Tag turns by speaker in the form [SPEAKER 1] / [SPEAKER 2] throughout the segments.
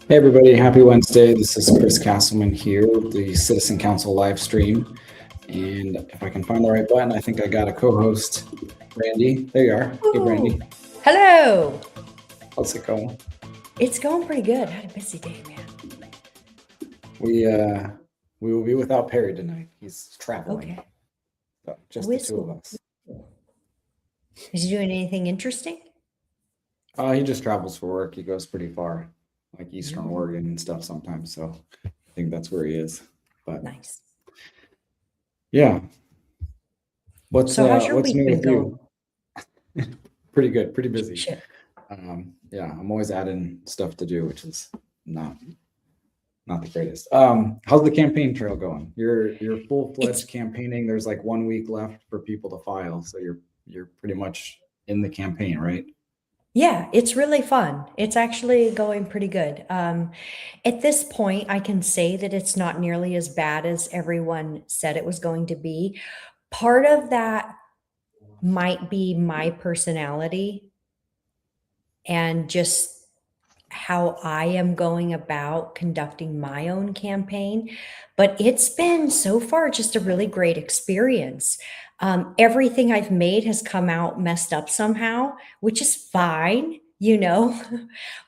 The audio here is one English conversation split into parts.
[SPEAKER 1] Hey everybody, happy Wednesday. This is Chris Castleman here with the Citizen Council live stream. And if I can find the right button, I think I got a co-host, Brandi. There you are. Hey
[SPEAKER 2] Ooh,
[SPEAKER 1] Brandi,
[SPEAKER 2] hello.
[SPEAKER 1] how's it going?
[SPEAKER 2] It's going pretty good. I had a busy day, man.
[SPEAKER 1] We we will be without Perry tonight. He's traveling.
[SPEAKER 2] Okay.
[SPEAKER 1] So just the two of
[SPEAKER 2] Whistle.
[SPEAKER 1] us.
[SPEAKER 2] Is he doing anything interesting?
[SPEAKER 1] He just travels for work. He goes pretty far, like Eastern
[SPEAKER 2] Mm,
[SPEAKER 1] Oregon and stuff sometimes. So I think that's where he is. But
[SPEAKER 2] nice.
[SPEAKER 1] yeah, what's
[SPEAKER 2] So how's your
[SPEAKER 1] what's
[SPEAKER 2] week
[SPEAKER 1] new
[SPEAKER 2] been
[SPEAKER 1] with
[SPEAKER 2] going?
[SPEAKER 1] you? Pretty good, pretty busy.
[SPEAKER 2] Shit.
[SPEAKER 1] Yeah, I'm always adding stuff to do, which is not the greatest. How's the campaign trail going? You're full-fledged
[SPEAKER 2] It's
[SPEAKER 1] campaigning. There's like 1 week left for people to file, so you're pretty much in the campaign, right?
[SPEAKER 2] yeah, it's really fun. It's actually going pretty good. At this point, I can say that it's not nearly as bad as everyone said it was going to be. Part of that might be my personality and just how I am going about conducting my own campaign, but it's been so far just a really great experience. Everything I've made has come out messed up somehow, which is fine.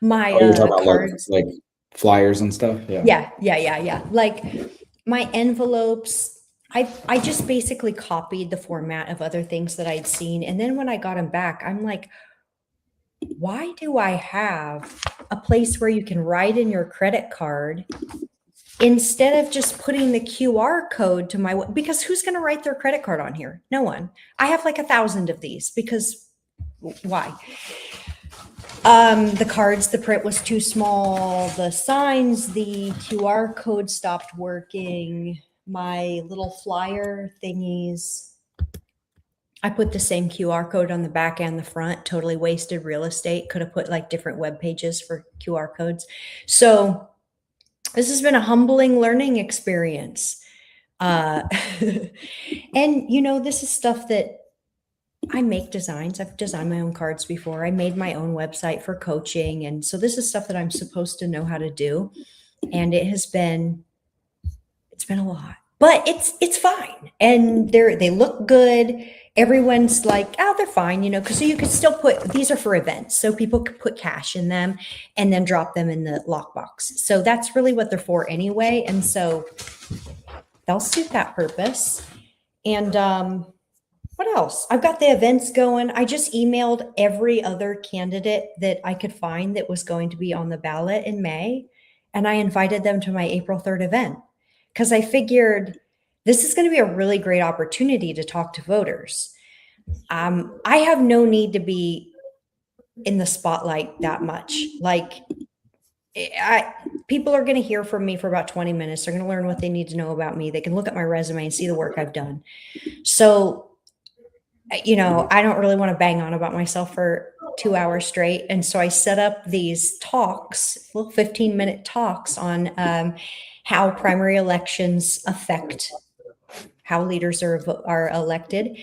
[SPEAKER 2] My
[SPEAKER 1] Oh, you're talking about
[SPEAKER 2] cards.
[SPEAKER 1] like flyers and stuff? Yeah.
[SPEAKER 2] Yeah. Like my envelopes, I just basically copied the format of other things that I'd seen. And then when I got them back, I'm like, why do I have a place where you can write in your credit card instead of just putting the QR code to my, because who's going to write their credit card on here? No one. I have like 1,000 of these because why? The cards, the print was too small. The signs, the QR code stopped working. My little flyer thingies, I put the same QR code on the back and the front, totally wasted real estate. Could have put like different web pages for QR codes. So this has been a humbling learning experience. Uh, and this is stuff that I make designs. I've designed my own cards before. I made my own website for coaching. And so this is stuff that I'm supposed to know how to do. And it's been a lot, but it's fine. And they look good. Everyone's like, oh, they're fine, because so you could still these are for events. So people could put cash in them and then drop them in the lockbox. So that's really what they're for anyway. And so they'll suit that purpose. And what else? I've got the events going. I just emailed every other candidate that I could find that was going to be on the ballot in May. And I invited them to my April 3rd event because I figured this is going to be a really great opportunity to talk to voters. I have no need to be in the spotlight that much. Like, people are going to hear from me for about 20 minutes. They're going to learn what they need to know about me. They can look at my resume and see the work I've done. So, I don't really want to bang on about myself for 2 hours straight. And so I set up these talks, little 15-minute talks on how primary elections affect how leaders are elected.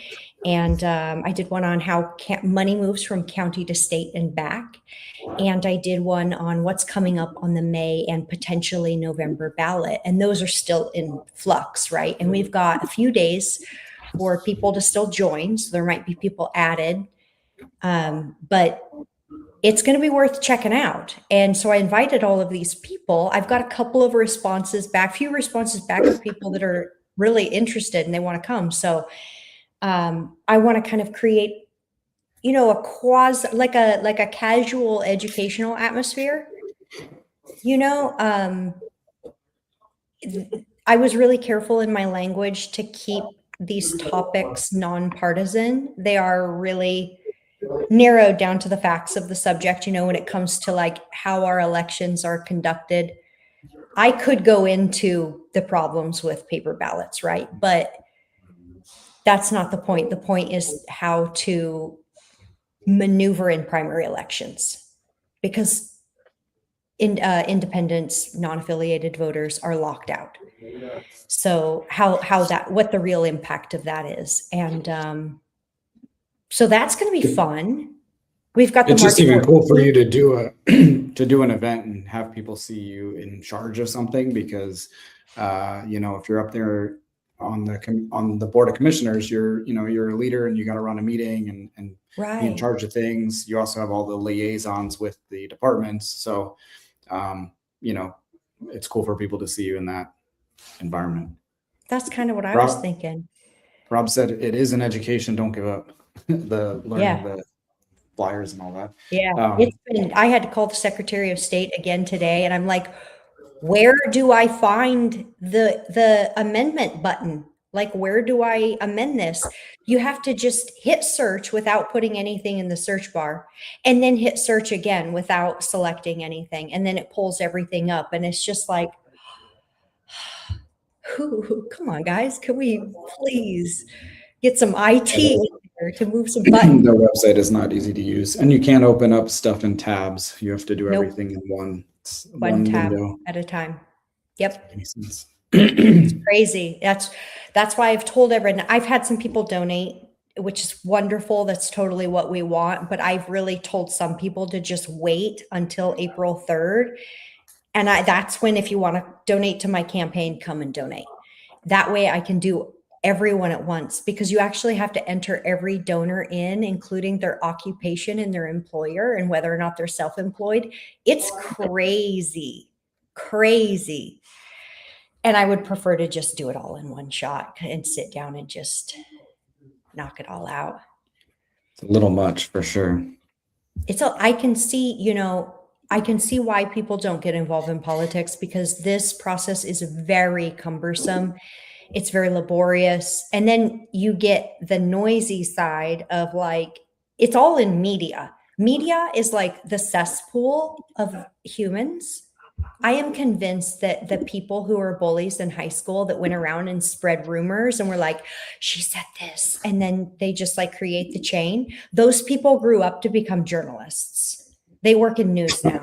[SPEAKER 2] And I did one on how money moves from county to state and back. And I did one on what's coming up on the May and potentially November ballot. And those are still in flux, right? And we've got a few days for people to still join. So there might be people added. But it's going to be worth checking out. And so I invited all of these people. I've got a couple of responses back, few responses back of people that are really interested and they want to come. So I want to kind of create, a quasi, like a casual educational atmosphere. I was really careful in my language to keep these topics nonpartisan. They are really narrowed down to the facts of the subject, when it comes to like how our elections are conducted. I could go into the problems with paper ballots, right? But that's not the point. The point is how to maneuver in primary elections, because independents, non-affiliated voters are locked out. So what the real impact of that is. And so that's going to be fun. We've got the
[SPEAKER 1] It's just
[SPEAKER 2] market
[SPEAKER 1] even
[SPEAKER 2] board.
[SPEAKER 1] cool for you to do a to do an event and have people see you in charge of something, because you know, if you're up there on the board of commissioners, you're a leader and you got to run a meeting and be in
[SPEAKER 2] Right.
[SPEAKER 1] charge of things. You also have all the liaisons with the departments, so you know, it's cool for people to see you in that environment.
[SPEAKER 2] That's kind of what I was
[SPEAKER 1] Rob,
[SPEAKER 2] thinking.
[SPEAKER 1] Rob said it is an education. Don't give up the learning
[SPEAKER 2] Yeah.
[SPEAKER 1] the flyers and all that.
[SPEAKER 2] Yeah. I had to call the Secretary of State again today, and I'm like, where do I find the amendment button? Like, where do I amend this? You have to just hit search without putting anything in the search bar, and then hit search again without selecting anything. And then it pulls everything up. And it's just like, come on, guys, can we please get some IT in here to move some buttons?
[SPEAKER 1] The website is not easy to use, and you can't open up stuff in tabs. You have to do
[SPEAKER 2] Nope.
[SPEAKER 1] everything in one
[SPEAKER 2] tab
[SPEAKER 1] window.
[SPEAKER 2] at a time. Yep.
[SPEAKER 1] Makes sense.
[SPEAKER 2] It's crazy. That's why I've told everyone. I've had some people donate, which is wonderful. That's totally what we want. But I've really told some people to just wait until April 3rd. And that's when, if you want to donate to my campaign, come and donate. That way I can do everyone at once, because you actually have to enter every donor in, including their occupation and their employer and whether or not they're self-employed. It's crazy, crazy. And I would prefer to just do it all in one shot and sit down and just knock it all out.
[SPEAKER 1] It's a little much for sure.
[SPEAKER 2] I can see why people don't get involved in politics, because this process is very cumbersome. It's very laborious. And then you get the noisy side of, like, it's all in media. Media is like the cesspool of humans. I am convinced that the people who were bullies in high school that went around and spread rumors and were like, she said this, and then they just like create the chain. Those people grew up to become journalists. They work in news now.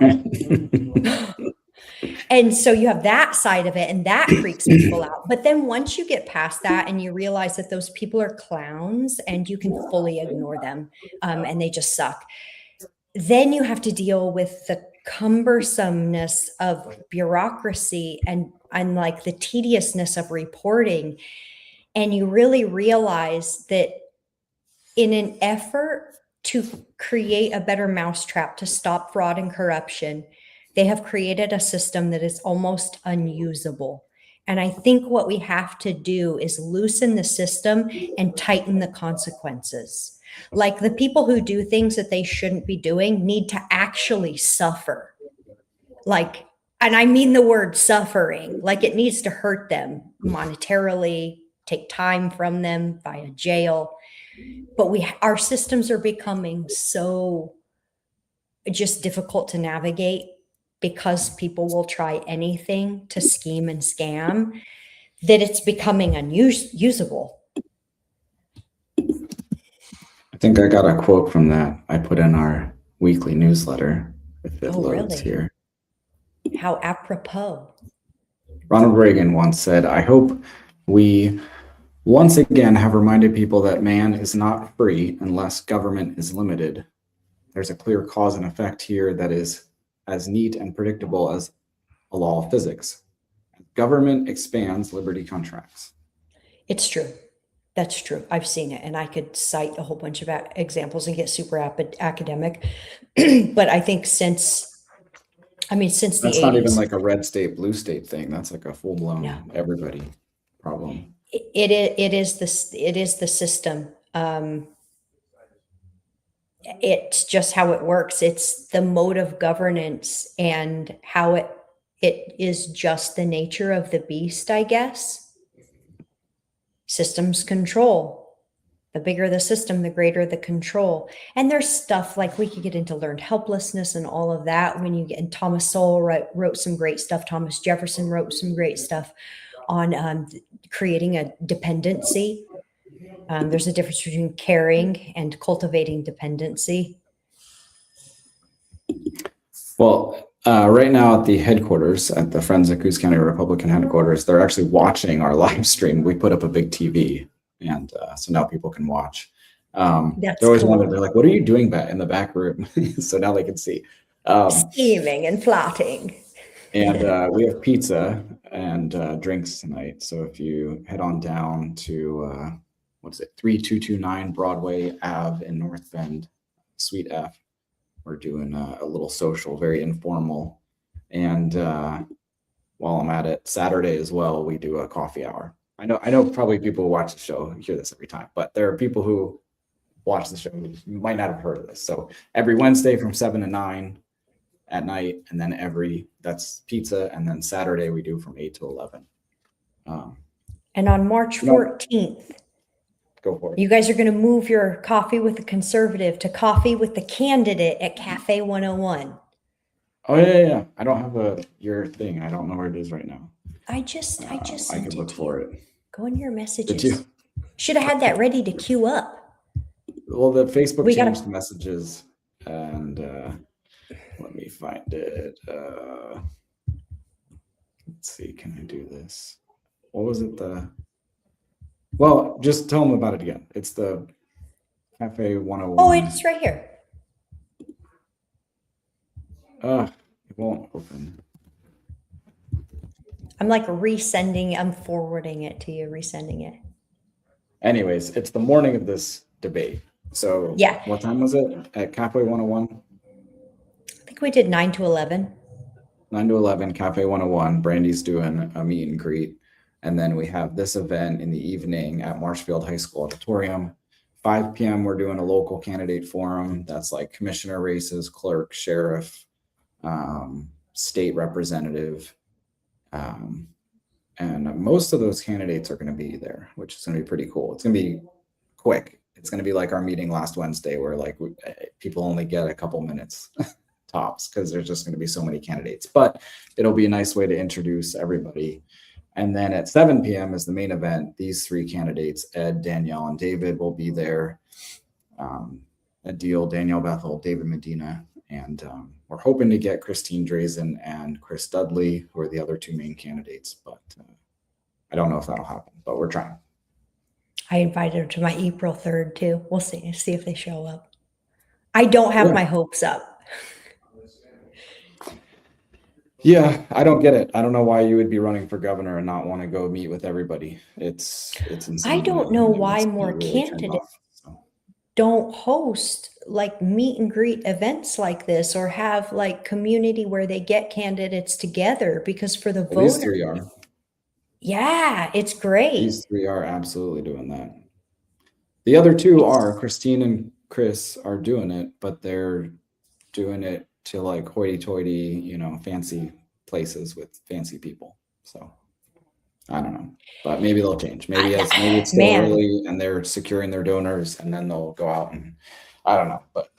[SPEAKER 2] And so you have that side of it, and that freaks people out. But then once you get past that and you realize that those people are clowns and you can fully ignore them, and they just suck, then you have to deal with the cumbersomeness of bureaucracy and like the tediousness of reporting. And you really realize that in an effort to create a better mousetrap to stop fraud and corruption, they have created a system that is almost unusable. And I think what we have to do is loosen the system and tighten the consequences. Like, the people who do things that they shouldn't be doing need to actually suffer. Like, and I mean the word suffering, like it needs to hurt them monetarily, take time from them via jail. But our systems are becoming so just difficult to navigate, because people will try anything to scheme and scam, that it's becoming unusable.
[SPEAKER 1] I think I got a quote from that. I put in our weekly newsletter, if it loads
[SPEAKER 2] really?
[SPEAKER 1] here.
[SPEAKER 2] How apropos.
[SPEAKER 1] Ronald Reagan once said, "I hope we once again have reminded people that man is not free unless government is limited. There's a clear cause and effect here that is as neat and predictable as a law of physics. Government expands, liberty contracts."
[SPEAKER 2] It's true. That's true. I've seen it, and I could cite a whole bunch of examples and get super academic. But I think since the 80s.
[SPEAKER 1] That's not even like a red state, blue state thing. That's like a full-blown everybody problem.
[SPEAKER 2] It is the system. It's just how it works. It's the mode of governance and how it is just the nature of the beast, I guess. Systems control. The bigger the system, the greater the control. And there's stuff like, we could get into learned helplessness and all of that when you get, and Thomas Sowell wrote some great stuff. Thomas Jefferson wrote some great stuff on creating a dependency. There's a difference between caring and cultivating dependency.
[SPEAKER 1] Well, right now at the headquarters, at the Friends of Coos County Republican headquarters, they're actually watching our live stream. We put up a big TV, and so now people can watch.
[SPEAKER 2] That's
[SPEAKER 1] They always
[SPEAKER 2] cool.
[SPEAKER 1] wondered, they're like, what are you doing back in the back room? So now they can see.
[SPEAKER 2] Scheming and plotting.
[SPEAKER 1] And we have pizza and drinks tonight. So if you head on down to, what is it, 3229 Broadway Ave in North Bend, Suite F, we're doing a little social, very informal. And while I'm at it, Saturday as well, we do a coffee hour. I know probably people who watch the show hear this every time, but there are people who watch the show who might not have heard of this. So every Wednesday from 7 to 9 at night, and then that's pizza, and then Saturday we do from 8 to 11.
[SPEAKER 2] And on March 14th,
[SPEAKER 1] Go for it.
[SPEAKER 2] you guys are going to move your Coffee with the Conservative to Coffee with the Candidate at Cafe 101.
[SPEAKER 1] Oh yeah. I don't have your thing. I don't know where it is right now.
[SPEAKER 2] I just
[SPEAKER 1] I
[SPEAKER 2] sent
[SPEAKER 1] could
[SPEAKER 2] it
[SPEAKER 1] look
[SPEAKER 2] to
[SPEAKER 1] for
[SPEAKER 2] you.
[SPEAKER 1] it.
[SPEAKER 2] Go in your
[SPEAKER 1] Did
[SPEAKER 2] messages.
[SPEAKER 1] you?
[SPEAKER 2] Should have had that ready to queue up.
[SPEAKER 1] Well, the Facebook
[SPEAKER 2] We gotta-
[SPEAKER 1] changed the messages, and let me find it. Let's see. Can I do this? What was it? Well, just tell them about it again. It's the Cafe 101.
[SPEAKER 2] Oh, it's right here.
[SPEAKER 1] It won't open.
[SPEAKER 2] I'm like I'm forwarding it to you, resending it.
[SPEAKER 1] Anyways, it's the morning of this debate. So
[SPEAKER 2] Yeah.
[SPEAKER 1] what time was it at Cafe 101?
[SPEAKER 2] I think we did 9 to 11.
[SPEAKER 1] 9 to 11, Cafe 101. Brandi's doing a meet and greet. And then we have this event in the evening at Marshfield High School Auditorium. 5 p.m., we're doing a local candidate forum. That's like commissioner races, clerk, sheriff, state representative. And most of those candidates are going to be there, which is going to be pretty cool. It's going to be quick. It's going to be like our meeting last Wednesday where like people only get a couple minutes tops because there's just going to be so many candidates. But it'll be a nice way to introduce everybody. And then at 7 p.m. is the main event. These three candidates, Ed, Danielle, and David, will be there. Adil, Danielle Bethel, David Medina. And we're hoping to get Christine Drazen and Chris Dudley, who are the other two main candidates. But I don't know if that'll happen, but we're trying.
[SPEAKER 2] I invited them to my April 3rd too. We'll see if they show up. I don't have my hopes up.
[SPEAKER 1] Yeah, I don't get it. I don't know why you would be running for governor and not want to go meet with everybody. It's insane.
[SPEAKER 2] I don't know why more
[SPEAKER 1] really
[SPEAKER 2] candidates don't host like meet and greet events like this or have like community where they get candidates together, because for the voters,
[SPEAKER 1] these three are.
[SPEAKER 2] Yeah, it's great.
[SPEAKER 1] These three are absolutely doing that. The other two are, Christine and Chris are doing it, but they're doing it to like hoity-toity, fancy places with fancy people. So I don't know, but maybe they'll change. Maybe it's still early and they're securing their donors, and then they'll go out and I don't know, but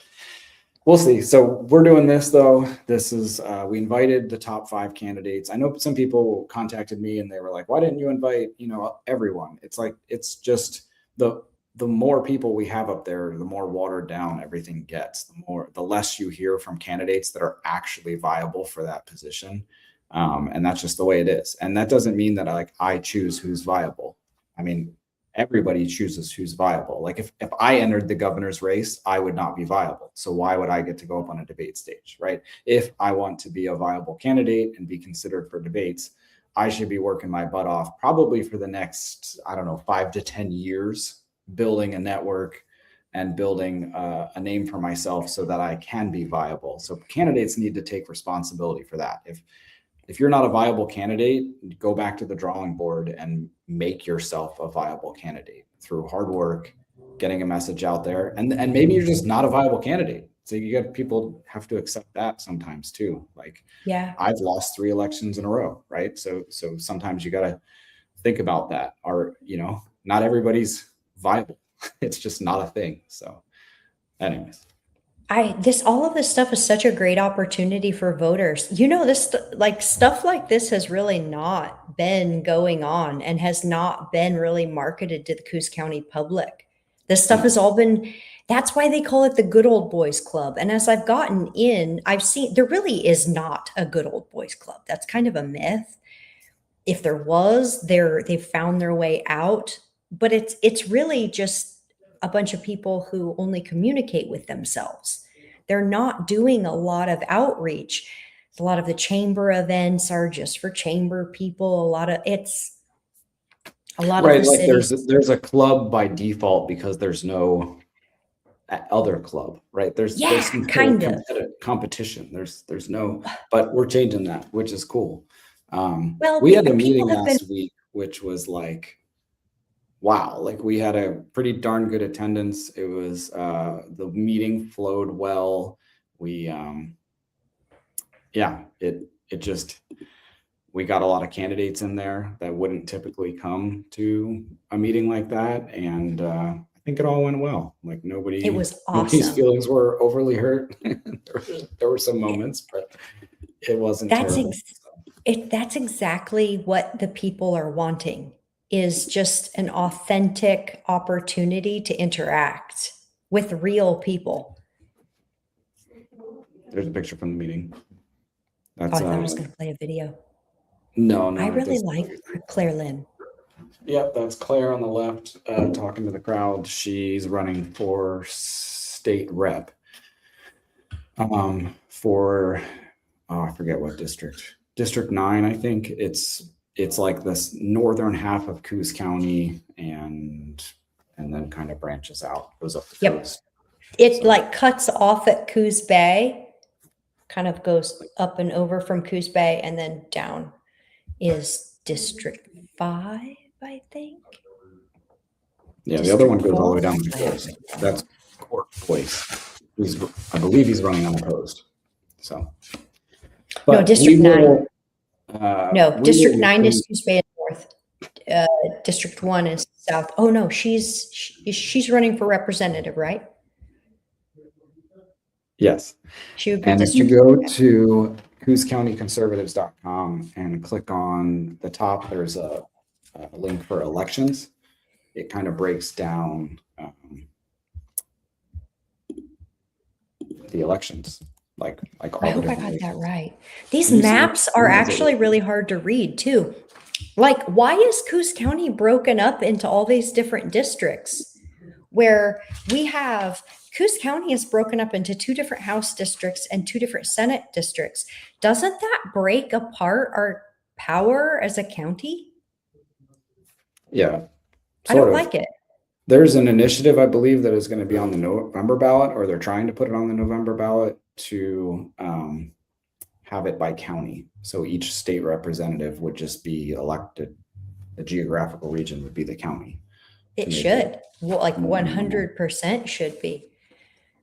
[SPEAKER 1] we'll see. So we're doing this though. This is we invited the top 5 candidates. I know some people contacted me and they were like, "Why didn't you invite everyone?" It's like it's just the more people we have up there, the more watered down everything gets. The less you hear from candidates that are actually viable for that position. And that's just the way it is. And that doesn't mean that I choose who's viable. I mean, everybody chooses who's viable. Like if I entered the governor's race, I would not be viable. So why would I get to go up on a debate stage, right? If I want to be a viable candidate and be considered for debates, I should be working my butt off probably for the next, 5 to 10 years, building a network and building a name for myself so that I can be viable. So candidates need to take responsibility for that. If you're not a viable candidate, go back to the drawing board and make yourself a viable candidate through hard work, getting a message out there. And maybe you're just not a viable candidate. So you got people have to accept that sometimes too. Like, yeah, I've lost 3 elections in a row, right? So sometimes you got to think about that. Or, not everybody's viable. It's just not a thing. So anyways.
[SPEAKER 2] All of this stuff is such a great opportunity for voters. This stuff like this has really not been going on and has not been really marketed to the Coos County public. This stuff has all been, that's why they call it the Good Old Boys Club. And as I've gotten in, I've seen there really is not a Good Old Boys Club. That's kind of a myth. If there was, they've found their way out, but it's really just a bunch of people who only communicate with themselves. They're not doing a lot of outreach. A lot of the chamber events are just for chamber people. A lot of
[SPEAKER 1] Right,
[SPEAKER 2] the
[SPEAKER 1] like
[SPEAKER 2] cities.
[SPEAKER 1] there's a club by default because there's no other club, right? There's
[SPEAKER 2] Yeah,
[SPEAKER 1] no
[SPEAKER 2] kind of.
[SPEAKER 1] competition. There's no, but we're changing that, which is cool.
[SPEAKER 2] Well,
[SPEAKER 1] We had a
[SPEAKER 2] people
[SPEAKER 1] meeting
[SPEAKER 2] have been,
[SPEAKER 1] last week, which was like, wow, like we had a pretty darn good attendance. It was the meeting flowed well. We yeah, it just we got a lot of candidates in there that wouldn't typically come to a meeting like that, and I think it all went well. Like
[SPEAKER 2] it was
[SPEAKER 1] nobody's
[SPEAKER 2] awesome.
[SPEAKER 1] feelings were overly hurt. There were some moments, but it wasn't
[SPEAKER 2] That's
[SPEAKER 1] terrible.
[SPEAKER 2] that's exactly what the people are wanting, is just an authentic opportunity to interact with real people.
[SPEAKER 1] There's a picture from the meeting.
[SPEAKER 2] Oh,
[SPEAKER 1] That's
[SPEAKER 2] I thought I was going to play a video.
[SPEAKER 1] no,
[SPEAKER 2] I
[SPEAKER 1] it
[SPEAKER 2] really
[SPEAKER 1] doesn't.
[SPEAKER 2] like Claire Lynn.
[SPEAKER 1] Yep, that's Claire on the left, talking to the crowd. She's running for state rep. For I forget what district. District 9, I think. It's like this northern half of Coos County, and then kind of branches out, goes up the
[SPEAKER 2] Yep.
[SPEAKER 1] coast.
[SPEAKER 2] It like cuts off at Coos Bay, kind of goes up and over from Coos Bay, and then down is District 5, I think.
[SPEAKER 1] Yeah, the other one
[SPEAKER 2] District
[SPEAKER 1] goes all the way
[SPEAKER 2] 4?
[SPEAKER 1] down to the coast. That's Court Place. I believe he's running unopposed. So,
[SPEAKER 2] No, District 9. No,
[SPEAKER 1] we
[SPEAKER 2] District
[SPEAKER 1] will
[SPEAKER 2] 9
[SPEAKER 1] be-
[SPEAKER 2] is Coos Bay and North. District 1 is South. Oh no, she's running for representative, right?
[SPEAKER 1] Yes.
[SPEAKER 2] She would be
[SPEAKER 1] And if you
[SPEAKER 2] District.
[SPEAKER 1] go to cooscountyconservatives.com and click on the top, there's a link for elections. It kind of breaks down the elections, like all
[SPEAKER 2] I
[SPEAKER 1] the
[SPEAKER 2] hope I
[SPEAKER 1] different
[SPEAKER 2] got that
[SPEAKER 1] races.
[SPEAKER 2] right. These
[SPEAKER 1] You see-
[SPEAKER 2] maps are
[SPEAKER 1] you guys
[SPEAKER 2] actually really hard to read too. Like, why is Coos County broken up into all these different districts? Where we have Coos County is broken up into 2 different House districts and 2 different Senate districts. Doesn't that break apart our power as a county?
[SPEAKER 1] Yeah,
[SPEAKER 2] I don't
[SPEAKER 1] sort of.
[SPEAKER 2] like it.
[SPEAKER 1] There's an initiative, I believe, that is going to be on the November ballot, or they're trying to put it on the November ballot to have it by county. So each state representative would just be elected. The geographical region would be the county.
[SPEAKER 2] It should. Well, like 100% should be.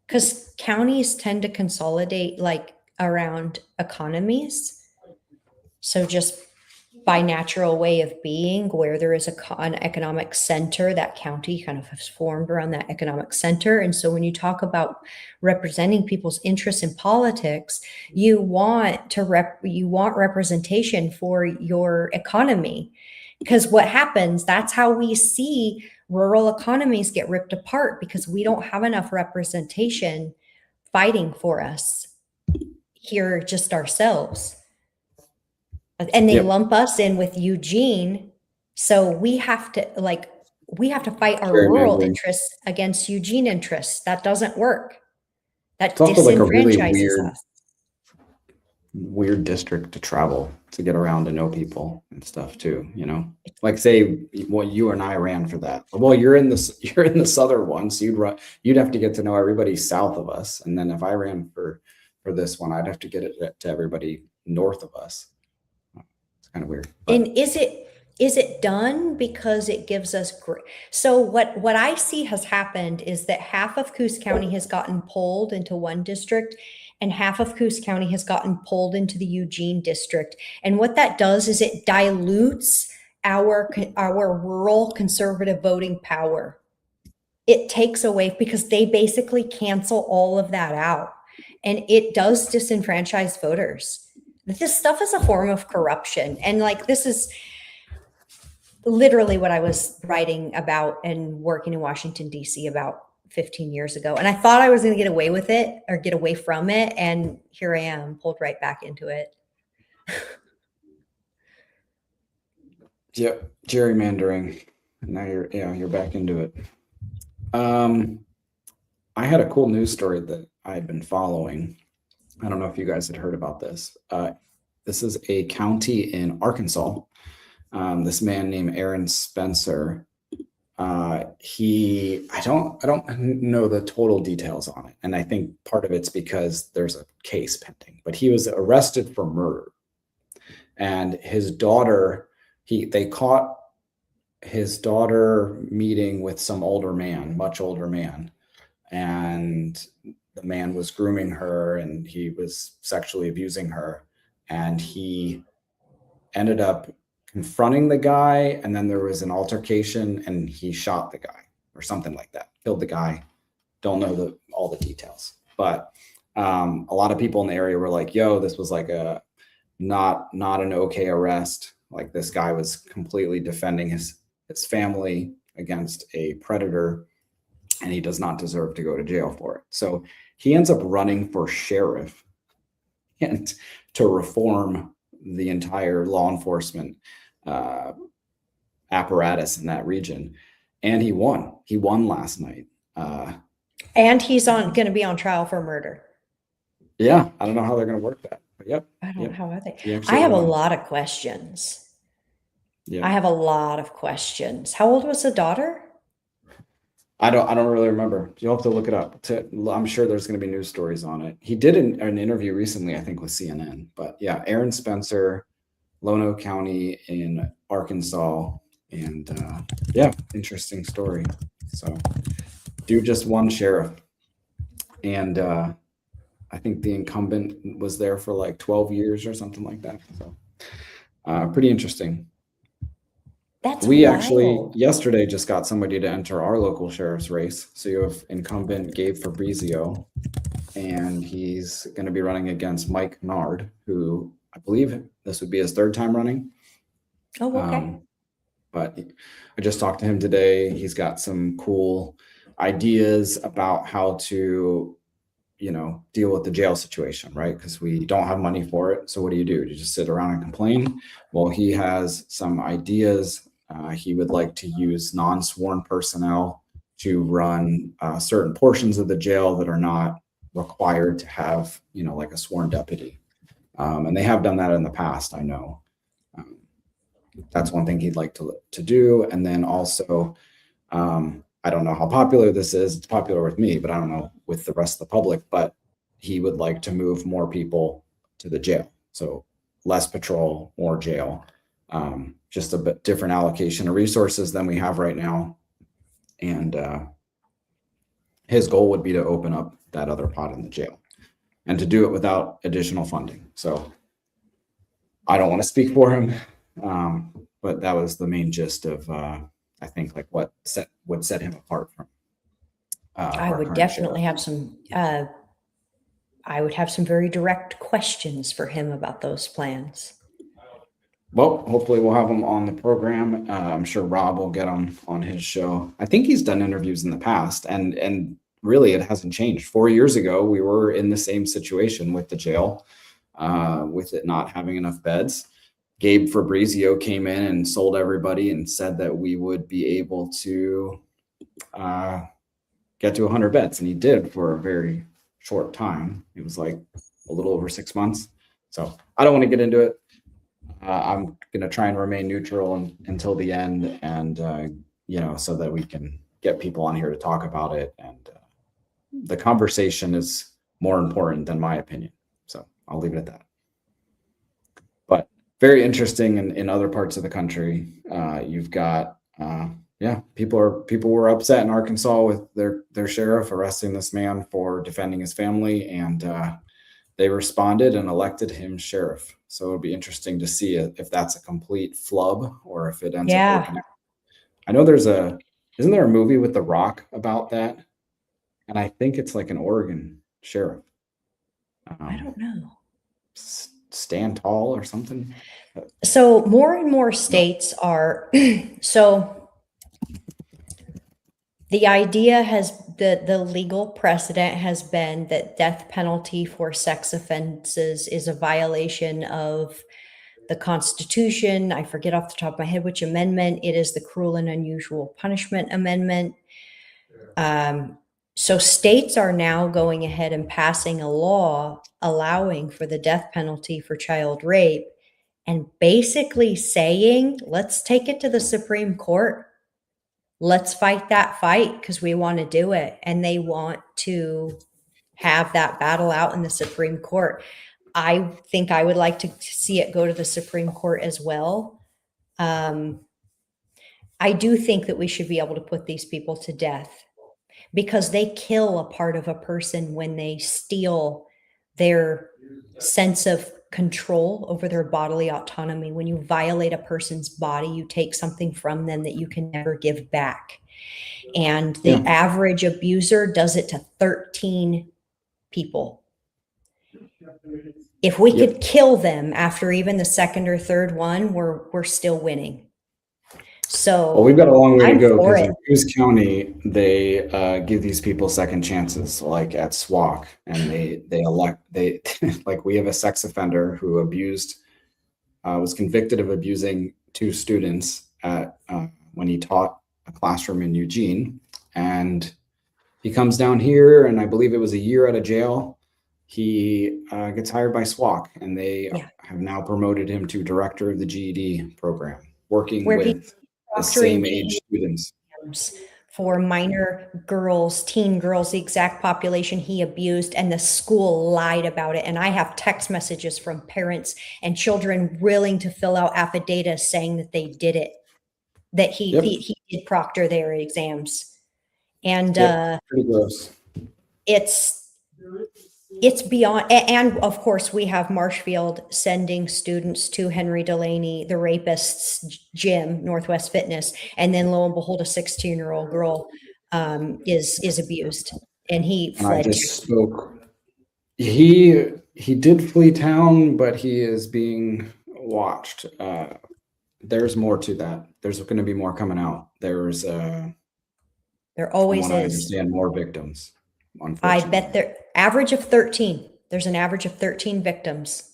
[SPEAKER 2] Because counties tend to consolidate like around economies. So just by natural way of being, where there is an economic center, that county kind of has formed around that economic center. And so when you talk about representing people's interests in politics, you want representation for your economy. Because what happens, that's how we see rural economies get ripped apart, because we don't have enough representation fighting for us here, just ourselves. And they
[SPEAKER 1] Yep.
[SPEAKER 2] lump us in with Eugene. So we have to fight our
[SPEAKER 1] Very
[SPEAKER 2] rural
[SPEAKER 1] manly.
[SPEAKER 2] interests against Eugene interests. That doesn't work. That
[SPEAKER 1] It's also like a really
[SPEAKER 2] disenfranchises us.
[SPEAKER 1] weird district to travel to get around to know people and stuff too, you know. Like say you and I ran for that. Well, you're in the southern one, so you'd have to get to know everybody south of us. And then if I ran for this one, I'd have to get it to everybody north of us. It's kind of weird. But
[SPEAKER 2] And is it done because it gives us so what I see has happened is that half of Coos County has gotten pulled into one district, and half of Coos County has gotten pulled into the Eugene district. And what that does is it dilutes our rural conservative voting power. It takes away, because they basically cancel all of that out, and it does disenfranchise voters. This stuff is a form of corruption. And like, this is literally what I was writing about and working in Washington, D.C. about 15 years ago. And I thought I was going to get away with it or get away from it. And here I am, pulled right back into it.
[SPEAKER 1] Yep, gerrymandering. Now you're back into it. I had a cool news story that I had been following. I don't know if you guys had heard about this. This is a county in Arkansas. This man named Aaron Spencer. I don't know the total details on it, and I think part of it's because there's a case pending. But he was arrested for murder, and his daughter, they caught his daughter meeting with some older man, much older man, and the man was grooming her and he was sexually abusing her, and he ended up confronting the guy, and then there was an altercation and he shot the guy or something like that, killed the guy. Don't know all the details, but a lot of people in the area were like, yo, this was like a not an okay arrest. Like, this guy was completely defending his family against a predator, and he does not deserve to go to jail for it. So he ends up running for sheriff and to reform the entire law enforcement apparatus in that region. And he won. He won last night.
[SPEAKER 2] And he's going to be on trial for murder.
[SPEAKER 1] Yeah, I don't know how they're going to work that. But yep.
[SPEAKER 2] I don't know how are they.
[SPEAKER 1] He
[SPEAKER 2] I
[SPEAKER 1] actually
[SPEAKER 2] have a
[SPEAKER 1] won.
[SPEAKER 2] lot of questions.
[SPEAKER 1] Yeah.
[SPEAKER 2] I have a lot of questions. How old was the daughter?
[SPEAKER 1] I don't really remember. You'll have to look it up. I'm sure there's going to be news stories on it. He did an interview recently, I think, with CNN. But yeah, Aaron Spencer, Lono County in Arkansas, and yeah, interesting story. So, dude just won sheriff, and I think the incumbent was there for like 12 years or something like that. So, pretty interesting. We
[SPEAKER 2] wild.
[SPEAKER 1] actually yesterday just got somebody to enter our local sheriff's race. So you have incumbent Gabe Fabrizio, and he's going to be running against Mike Nard, who I believe this would be his third time running.
[SPEAKER 2] Oh, okay.
[SPEAKER 1] But I just talked to him today. He's got some cool ideas about how to, deal with the jail situation, right? Because we don't have money for it. So what do? You just sit around and complain? Well, he has some ideas. He would like to use non-sworn personnel to run certain portions of the jail that are not required to have, like a sworn deputy. And they have done that in the past, I know. That's one thing he'd like to do. And then also, I don't know how popular this is. It's popular with me, but I don't know with the rest of the public. But he would like to move more people to the jail. So less patrol, more jail. Just a bit different allocation of resources than we have right now. And his goal would be to open up that other pot in the jail and to do it without additional funding. So I don't want to speak for him, but that was the main gist of, I think, like what would set him apart from.
[SPEAKER 2] I would definitely have some. I would have some very direct questions for him about those plans.
[SPEAKER 1] Well, hopefully we'll have him on the program. I'm sure Rob will get him on his show. I think he's done interviews in the past, and really it hasn't changed. 4 years ago, we were in the same situation with the jail, with it not having enough beds. Gabe Fabrizio came in and sold everybody and said that we would be able to get to 100 beds, and he did for a very short time. It was like a little over 6 months. So I don't want to get into it. I'm going to try and remain neutral until the end, and so that we can get people on here to talk about it. And the conversation is more important than my opinion. So I'll leave it at that. But very interesting in other parts of the country. You've got people were upset in Arkansas with their sheriff arresting this man for defending his family, and they responded and elected him sheriff. So it'll be interesting to see if that's a complete flub or if it ends up working out. I know isn't there a movie with The Rock about that? And I think it's like an Oregon sheriff.
[SPEAKER 2] I don't know.
[SPEAKER 1] Stand Tall or something.
[SPEAKER 2] So more and more states are, so the idea the legal precedent has been that death penalty for sex offenses is a violation of the Constitution. I forget off the top of my head which amendment. It is the Cruel and Unusual Punishment Amendment. So states are now going ahead and passing a law allowing for the death penalty for child rape and basically saying, let's take it to the Supreme Court. Let's fight that fight because we want to do it. And they want to have that battle out in the Supreme Court. I think I would like to see it go to the Supreme Court as well. I do think that we should be able to put these people to death because they kill a part of a person when they steal their sense of control over their bodily autonomy. When you violate a person's body, you take something from them that you can never give back. And the average abuser does it to 13 people. If we could kill them after even the second or third one, we're still winning. So
[SPEAKER 1] well, we've got a long way to go
[SPEAKER 2] for
[SPEAKER 1] because
[SPEAKER 2] it.
[SPEAKER 1] in Coos County, they give these people second chances, like at SWAC, and they like we have a sex offender who was convicted of abusing 2 students at when he taught a classroom in Eugene, and he comes down here, and I believe it was a year out of jail. He gets hired by SWAC, and they have now promoted him to director of the GED program, working with the same age students.
[SPEAKER 2] For minor girls, teen girls, the exact population he abused, and the school lied about it. And I have text messages from parents and children willing to fill out affidavits saying that they did it, that he did proctor their exams. And
[SPEAKER 1] pretty gross.
[SPEAKER 2] It's beyond, and of course we have Marshfield sending students to Henry Delaney, the rapist's gym, Northwest Fitness, and then lo and behold, a 16-year-old girl is abused, and he fled.
[SPEAKER 1] I just spoke. He did flee town, but he is being watched. There's more to that. There's going to be more coming out. There
[SPEAKER 2] always is.
[SPEAKER 1] I understand more victims.
[SPEAKER 2] I bet there average of 13. There's an average of 13 victims.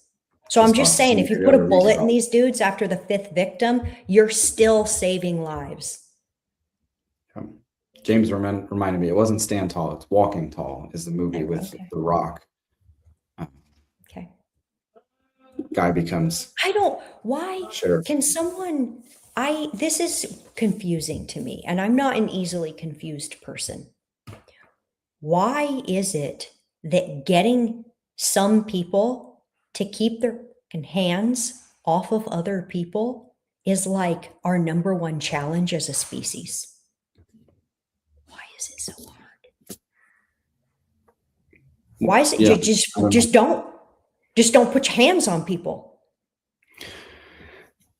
[SPEAKER 2] So I'm just saying, if you put a bullet in these dudes after the 5th victim, you're still saving lives.
[SPEAKER 1] James reminded me, it wasn't Stand Tall, it's Walking Tall is the movie with The Rock.
[SPEAKER 2] Okay.
[SPEAKER 1] Guy becomes
[SPEAKER 2] sheriff. Can someone, this is confusing to me, and I'm not an easily confused person. Why is it that getting some people to keep their hands off of other people is like our number one challenge as a species? Why is it so hard? Why is it just don't put your hands on people?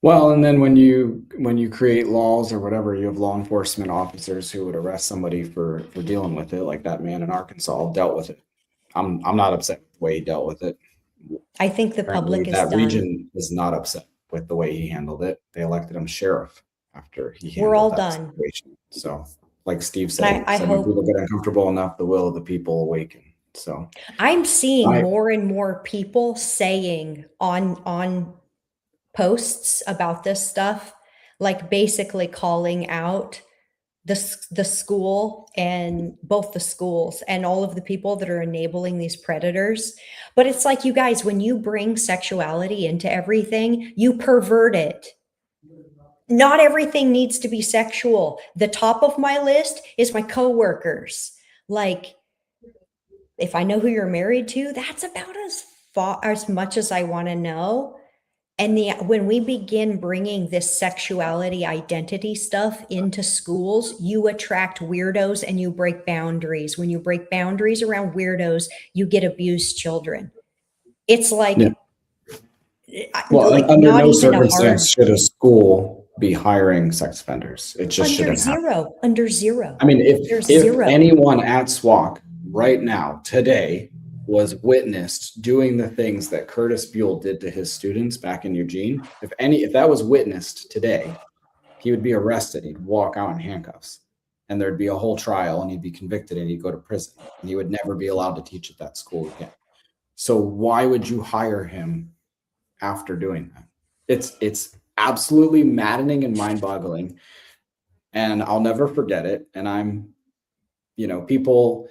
[SPEAKER 1] Well, and then when you create laws or whatever, you have law enforcement officers who would arrest somebody for dealing with it, like that man in Arkansas dealt with it. I'm not upset with the way he dealt with it.
[SPEAKER 2] I think the public is done.
[SPEAKER 1] That region is not upset with the way he handled it. They elected him sheriff after he handled
[SPEAKER 2] We're all
[SPEAKER 1] that
[SPEAKER 2] done.
[SPEAKER 1] situation. So, like Steve said,
[SPEAKER 2] I hope
[SPEAKER 1] when people get uncomfortable enough, the will of the people awaken. So
[SPEAKER 2] I'm seeing more and more people saying on posts about this stuff, like basically calling out the school and both the schools and all of the people that are enabling these predators. But it's like, you guys, when you bring sexuality into everything, you pervert it. Not everything needs to be sexual. The top of my list is my coworkers. Like, if I know who you're married to, that's about as much as I want to know. And when we begin bringing this sexuality identity stuff into schools, you attract weirdos and you break boundaries. When you break boundaries around weirdos, you get abused children. It's like,
[SPEAKER 1] under no circumstance should a school be hiring sex offenders. It just shouldn't happen.
[SPEAKER 2] Under zero.
[SPEAKER 1] I mean, if anyone at SWAC right now, today, was witnessed doing the things that Curtis Buell did to his students back in Eugene, if that was witnessed today, he would be arrested. He'd walk out in handcuffs, and there'd be a whole trial, and he'd be convicted, and he'd go to prison, and he would never be allowed to teach at that school again. So why would you hire him after doing that? It's absolutely maddening and mind-boggling, and I'll never forget it. And you know, people,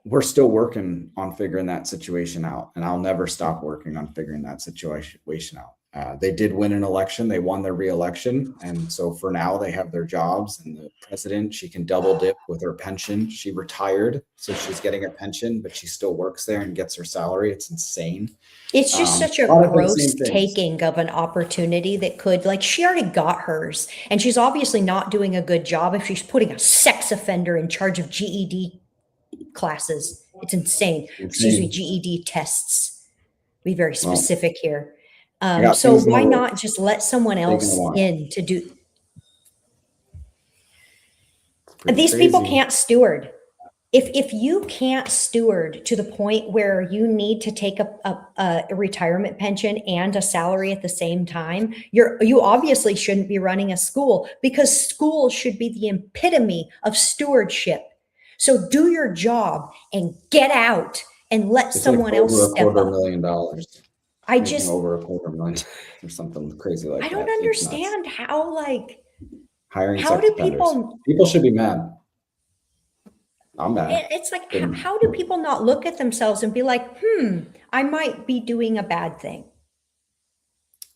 [SPEAKER 1] we're still working on figuring that situation out, and I'll never stop working on figuring that situation out. They did win an election. They won their re-election. And so for now they have their jobs, and the president, she can double dip with her pension. She retired, so she's getting a pension, but she still works there and gets her salary. It's insane.
[SPEAKER 2] It's just such a
[SPEAKER 1] lot of
[SPEAKER 2] gross
[SPEAKER 1] insane things.
[SPEAKER 2] taking of an opportunity that could, like, she already got hers, and she's obviously not doing a good job if she's putting a sex offender in charge of GED classes. It's insane. Excuse me, GED tests. Be very specific here. So why not just let someone else in to do? These people can't steward. If you can't steward to the point where you need to take a retirement pension and a salary at the same time, you obviously shouldn't be running a school, because school should be the epitome of stewardship. So do your job and get out and let someone else step up.
[SPEAKER 1] $250,000.
[SPEAKER 2] I just
[SPEAKER 1] over $250,000 or something crazy like that.
[SPEAKER 2] I don't understand how, like,
[SPEAKER 1] hiring.
[SPEAKER 2] How do people
[SPEAKER 1] should be mad? I'm mad.
[SPEAKER 2] It's like, how do people not look at themselves and be like, I might be doing a bad thing?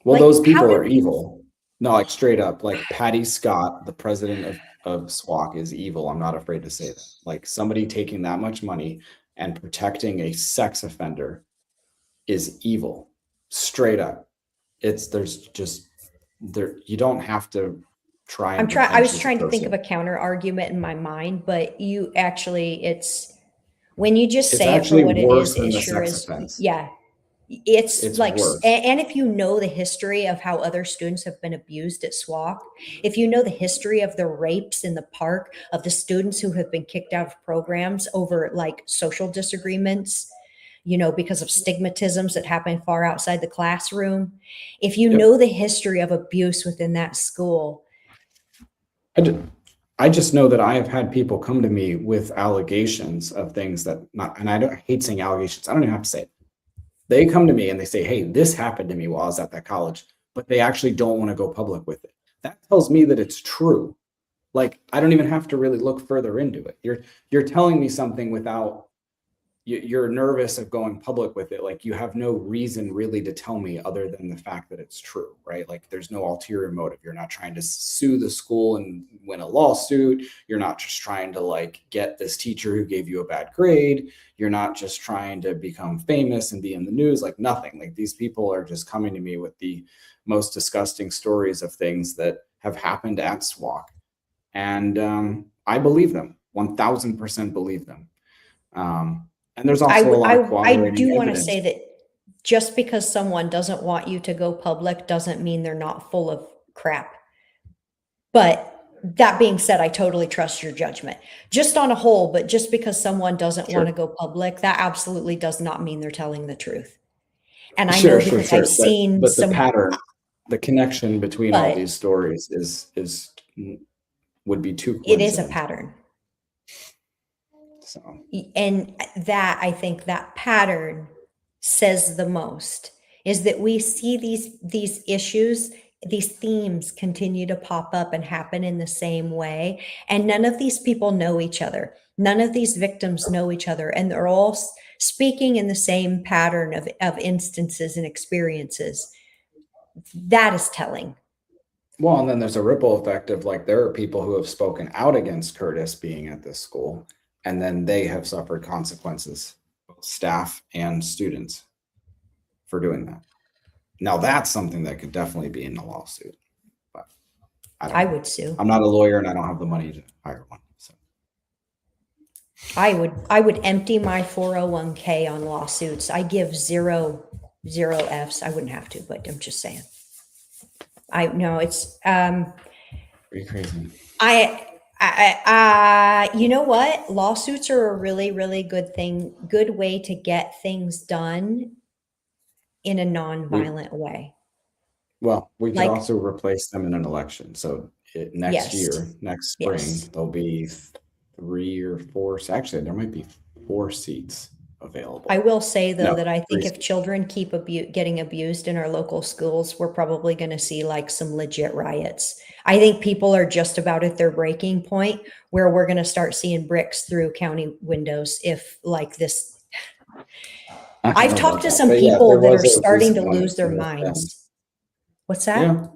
[SPEAKER 1] Well, like, those people are evil. No, like straight up, like Patty Scott, the president of SWAC, is evil. I'm not afraid to say that. Like, somebody taking that much money and protecting a sex offender is evil. Straight up. You don't have to try.
[SPEAKER 2] I was trying to think of a counter argument in my mind, but it's when you just say it for what it is, it sure is. Yeah. It's like, and if you know the history of how other students have been abused at SWAC, if you know the history of the rapes in the park, of the students who have been kicked out of programs over like social disagreements, you know, because of stigmatisms that happen far outside the classroom, if you know the history of abuse within that school.
[SPEAKER 1] I just know that I have had people come to me with allegations of things that and I hate saying allegations. I don't even have to say it. They come to me and they say, hey, this happened to me while I was at that college, but they actually don't want to go public with it. That tells me that it's true. Like, I don't even have to really look further into it. You're telling me something without, you're nervous of going public with it. Like, you have no reason really to tell me other than the fact that it's true, right? Like, there's no ulterior motive. You're not trying to sue the school and win a lawsuit. You're not just trying to like get this teacher who gave you a bad grade. You're not just trying to become famous and be in the news. Like, nothing. Like, these people are just coming to me with the most disgusting stories of things that have happened at SWAC. And I believe them, 1000% believe them. And there's also a lot of corroborating
[SPEAKER 2] I do want to
[SPEAKER 1] evidence.
[SPEAKER 2] say that just because someone doesn't want you to go public doesn't mean they're not full of crap. But that being said, I totally trust your judgment. Just on a whole, but just because someone doesn't want to go public, that absolutely does not mean they're telling the truth. And I know because I've seen
[SPEAKER 1] but the pattern, the connection between all these stories would be too coincidental.
[SPEAKER 2] It is a pattern.
[SPEAKER 1] So.
[SPEAKER 2] And that, I think that pattern says the most, is that we see these issues, these themes continue to pop up and happen in the same way. And none of these people know each other. None of these victims know each other. And they're all speaking in the same pattern of instances and experiences. That is telling.
[SPEAKER 1] Well, and then there's a ripple effect of, like, there are people who have spoken out against Curtis being at this school, and then they have suffered consequences, both staff and students, for doing that. Now, that's something that could definitely be in a lawsuit. But I
[SPEAKER 2] would sue.
[SPEAKER 1] I'm not a lawyer, and I don't have the money to hire one. So
[SPEAKER 2] I would empty my 401k on lawsuits. I give zero Fs. I wouldn't have to, but I'm just saying. I know it's
[SPEAKER 1] pretty crazy.
[SPEAKER 2] You know what? Lawsuits are a really, really good way to get things done in a non-violent way.
[SPEAKER 1] Well, we could also replace them in an election. So next spring, there'll be 3 or 4. Actually, there might be 4 seats of available.
[SPEAKER 2] I will say though
[SPEAKER 1] No,
[SPEAKER 2] that I think if
[SPEAKER 1] crazy.
[SPEAKER 2] children keep getting abused in our local schools, we're probably going to see like some legit riots. I think people are just about at their breaking point where we're going to start seeing bricks through county windows if like this.
[SPEAKER 1] I don't
[SPEAKER 2] I've
[SPEAKER 1] know
[SPEAKER 2] talked
[SPEAKER 1] about
[SPEAKER 2] to
[SPEAKER 1] that,
[SPEAKER 2] some
[SPEAKER 1] but yeah,
[SPEAKER 2] people
[SPEAKER 1] there
[SPEAKER 2] that are
[SPEAKER 1] was a
[SPEAKER 2] starting to
[SPEAKER 1] recent one
[SPEAKER 2] lose their
[SPEAKER 1] from North Bend.
[SPEAKER 2] minds. What's that?
[SPEAKER 1] Yeah,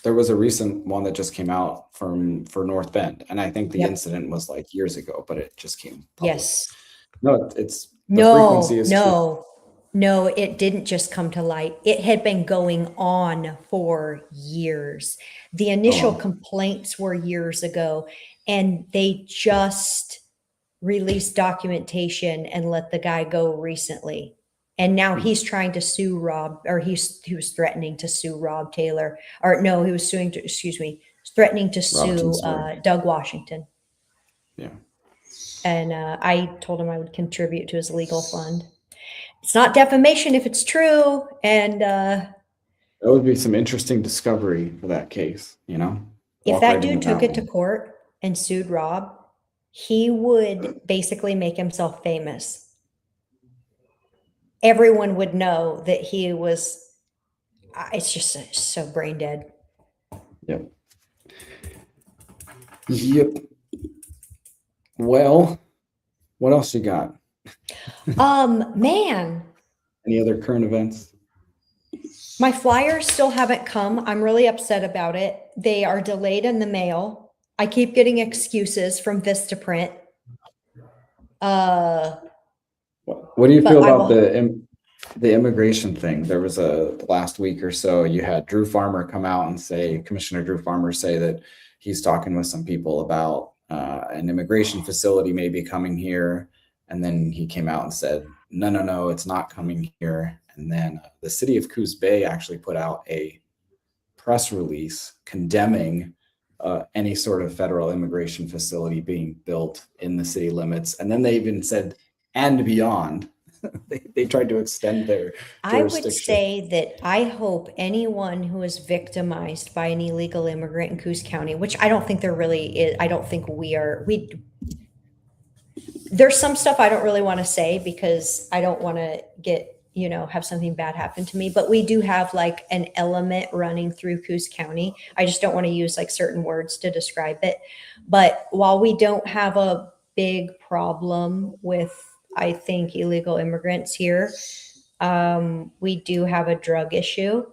[SPEAKER 1] there was a recent one that just came out for North Bend, and I think the
[SPEAKER 2] Yep.
[SPEAKER 1] incident was like years ago, but it just came public.
[SPEAKER 2] Yes.
[SPEAKER 1] No, the frequency is true.
[SPEAKER 2] No, it didn't just come to light. It had been going on for years. The initial
[SPEAKER 1] wow.
[SPEAKER 2] complaints were years ago, and they just released documentation and let the guy go recently. And now he's trying to sue Rob, or he was threatening to sue Rob Taylor, or no, he was threatening to sue
[SPEAKER 1] Robinson's
[SPEAKER 2] Doug Washington.
[SPEAKER 1] Yeah.
[SPEAKER 2] And I told him I would contribute to his legal fund. It's not defamation if it's true. And
[SPEAKER 1] That would be some interesting discovery for that case, you know?
[SPEAKER 2] if
[SPEAKER 1] Walk
[SPEAKER 2] that
[SPEAKER 1] right
[SPEAKER 2] dude
[SPEAKER 1] into
[SPEAKER 2] took
[SPEAKER 1] that
[SPEAKER 2] it to
[SPEAKER 1] one.
[SPEAKER 2] court and sued Rob, he would basically make himself famous. Everyone would know that he was, it's just so brain dead.
[SPEAKER 1] Yep. Yep. Well, what else you got?
[SPEAKER 2] Man,
[SPEAKER 1] Any other current events?
[SPEAKER 2] my flyers still haven't come. I'm really upset about it. They are delayed in the mail. I keep getting excuses from Vistaprint.
[SPEAKER 1] What do you
[SPEAKER 2] But
[SPEAKER 1] feel
[SPEAKER 2] I
[SPEAKER 1] about
[SPEAKER 2] will-
[SPEAKER 1] the immigration thing? There was last week or so, you had Drew Farmer come out and say, Commissioner Drew Farmer say that he's talking with some people about an immigration facility maybe coming here. And then he came out and said, no, it's not coming here. And then the city of Coos Bay actually put out a press release condemning any sort of federal immigration facility being built in the city limits. And then they even said, and beyond. They tried to extend their
[SPEAKER 2] I would
[SPEAKER 1] jurisdiction.
[SPEAKER 2] say that I hope anyone who is victimized by an illegal immigrant in Coos County, which I don't think there really is, I don't think there's some stuff I don't really want to say because I don't want to get, have something bad happen to me, but we do have like an element running through Coos County. I just don't want to use like certain words to describe it. But while we don't have a big problem with, I think, illegal immigrants here, we do have a drug issue.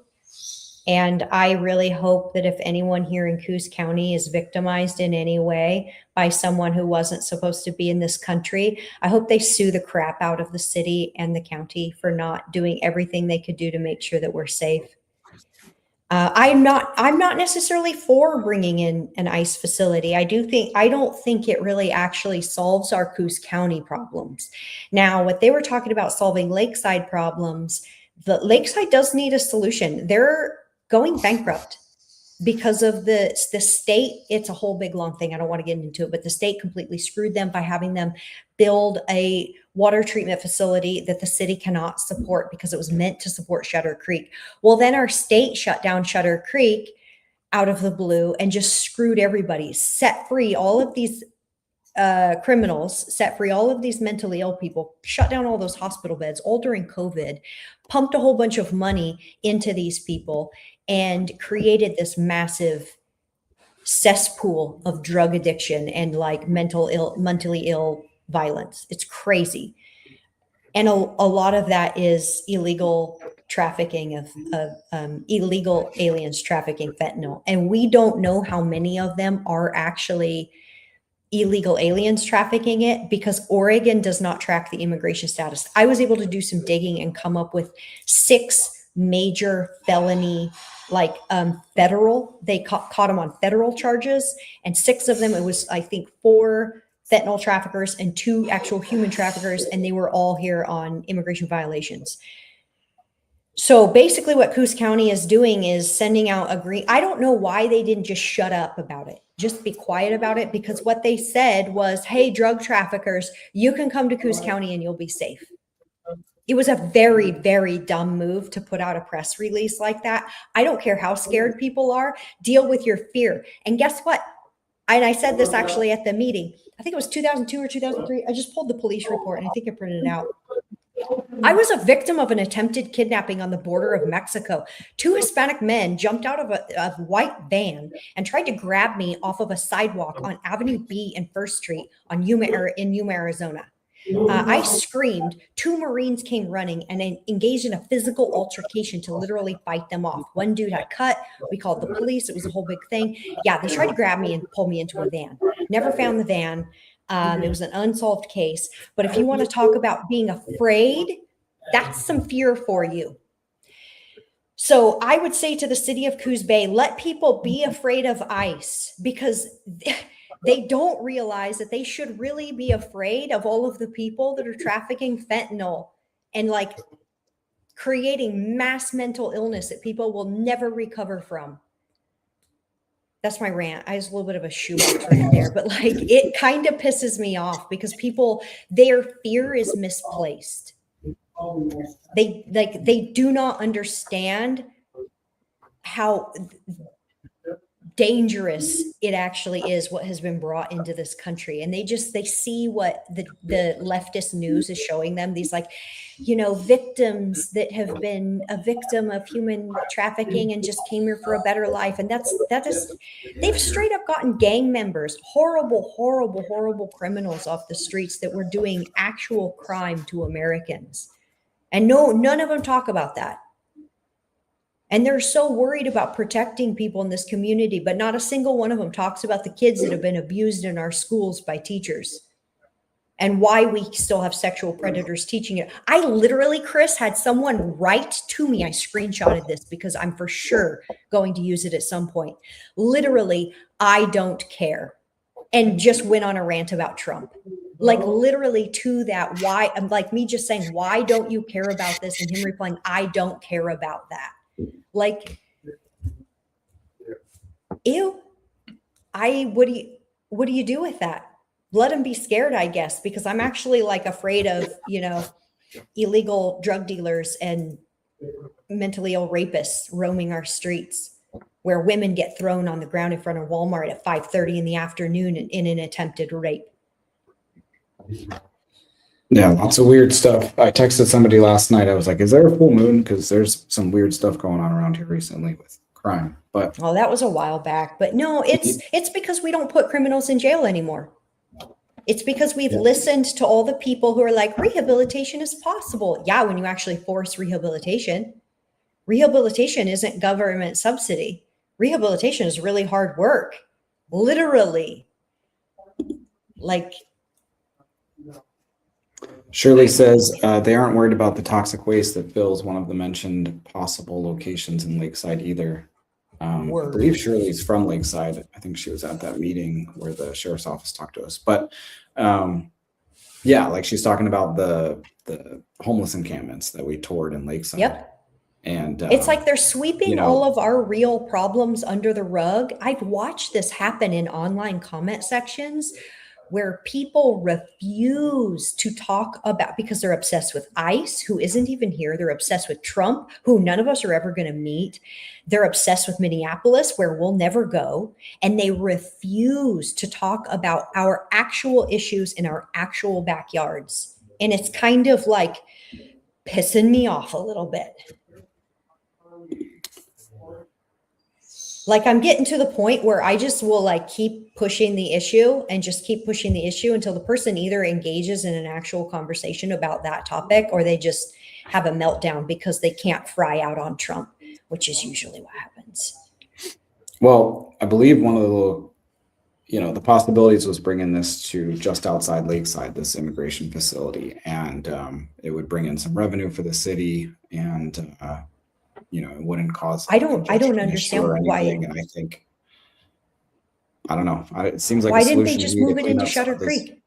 [SPEAKER 2] And I really hope that if anyone here in Coos County is victimized in any way by someone who wasn't supposed to be in this country, I hope they sue the crap out of the city and the county for not doing everything they could do to make sure that we're safe. I'm not necessarily for bringing in an ICE facility. I don't think it really actually solves our Coos County problems. Now, what they were talking about solving Lakeside problems, the Lakeside does need a solution. They're going bankrupt because of the state. It's a whole big long thing. I don't want to get into it, but the state completely screwed them by having them build a water treatment facility that the city cannot support because it was meant to support Shutter Creek. Well, then our state shut down Shutter Creek out of the blue and just screwed everybody, set free all of these criminals, set free all of these mentally ill people, shut down all those hospital beds, all during COVID, pumped a whole bunch of money into these people, and created this massive cesspool of drug addiction and like mentally ill violence. It's crazy. And a lot of that is illegal trafficking of illegal aliens trafficking fentanyl. And we don't know how many of them are actually illegal aliens trafficking it because Oregon does not track the immigration status. I was able to do some digging and come up with 6 major felony, like federal, they caught them on federal charges, and 6 of them, it was, I think, 4 fentanyl traffickers and 2 actual human traffickers, and they were all here on immigration violations. So basically what Coos County is doing is sending out I don't know why they didn't just shut up about it, just be quiet about it, because what they said was, hey, drug traffickers, you can come to Coos County and you'll be safe. It was a very, very dumb move to put out a press release like that. I don't care how scared people are, deal with your fear. And guess what? And I said this actually at the meeting. I think it was 2002 or 2003. I just pulled the police report and I think I printed it out. I was a victim of an attempted kidnapping on the border of Mexico. 2 Hispanic men jumped out of a white van and tried to grab me off of a sidewalk on Avenue B and First Street in Yuma, Arizona. I screamed. 2 Marines came running and engaged in a physical altercation to literally fight them off. One dude had cut. We called the police. It was a whole big thing. Yeah, they tried to grab me and pull me into a van. Never found the van. It was an unsolved case. But if you want to talk about being afraid, that's some fear for you. So I would say to the city of Coos Bay, let people be afraid of ICE, because they don't realize that they should really be afraid of all of the people that are trafficking fentanyl and like creating mass mental illness that people will never recover from. That's my rant. I was a little bit of a shoebox rant there, but like it kind of pisses me off because people, their fear is misplaced. They do not understand how dangerous it actually is what has been brought into this country, and they see what the leftist news is showing them, these like, you know, victims that have been a victim of human trafficking and just came here for a better life. And they've straight up gotten gang members, horrible criminals off the streets that were doing actual crime to Americans, and none of them talk about that. And they're so worried about protecting people in this community, but not a single one of them talks about the kids that have been abused in our schools by teachers and why we still have sexual predators teaching it. I literally, Chris, had someone write to me. I screenshotted this because I'm for sure going to use it at some point. Literally, I don't care. And just went on a rant about Trump. Like literally to that, why, I'm like me just saying, why don't you care about this? And him replying, I don't care about that. Like, ew. What do you do with that? Let them be scared, I guess, because I'm actually like afraid of, you know, illegal drug dealers and mentally ill rapists roaming our streets, where women get thrown on the ground in front of Walmart at 5:30 in the afternoon in an attempted rape.
[SPEAKER 1] Yeah, lots of weird stuff. I texted somebody last night. I was like, is there a full moon? Because there's some weird stuff going on around here recently with crime. But
[SPEAKER 2] oh, that was a while back. But no, it's because we don't put criminals in jail anymore. It's because we've listened to all the people who are like, rehabilitation is possible. Yeah, when you actually force rehabilitation. Rehabilitation isn't government subsidy. Rehabilitation is really hard work. Literally. Like,
[SPEAKER 1] Shirley says they aren't worried about the toxic waste that fills one of the mentioned possible locations in Lakeside either. I believe Shirley's from Lakeside. I think she was at that meeting where the sheriff's office talked to us. But yeah, like she's talking about the homeless encampments that we toured in Lakeside.
[SPEAKER 2] Yep.
[SPEAKER 1] And
[SPEAKER 2] it's like they're sweeping
[SPEAKER 1] you know,
[SPEAKER 2] all of our real problems under the rug. I've watched this happen in online comment sections where people refuse to talk about, because they're obsessed with ICE, who isn't even here. They're obsessed with Trump, who none of us are ever going to meet. They're obsessed with Minneapolis, where we'll never go. And they refuse to talk about our actual issues in our actual backyards. And it's kind of like pissing me off a little bit. Like I'm getting to the point where I just will like keep pushing the issue and just keep pushing the issue until the person either engages in an actual conversation about that topic, or they just have a meltdown because they can't fry out on Trump, which is usually what happens.
[SPEAKER 1] Well, I believe one of the the possibilities was bringing this to just outside Lakeside, this immigration facility, and it would bring in some revenue for the city, and it wouldn't cause.
[SPEAKER 2] I don't understand why.
[SPEAKER 1] And I think, I don't know. It seems like
[SPEAKER 2] why didn't they just move it into Shutter Creek?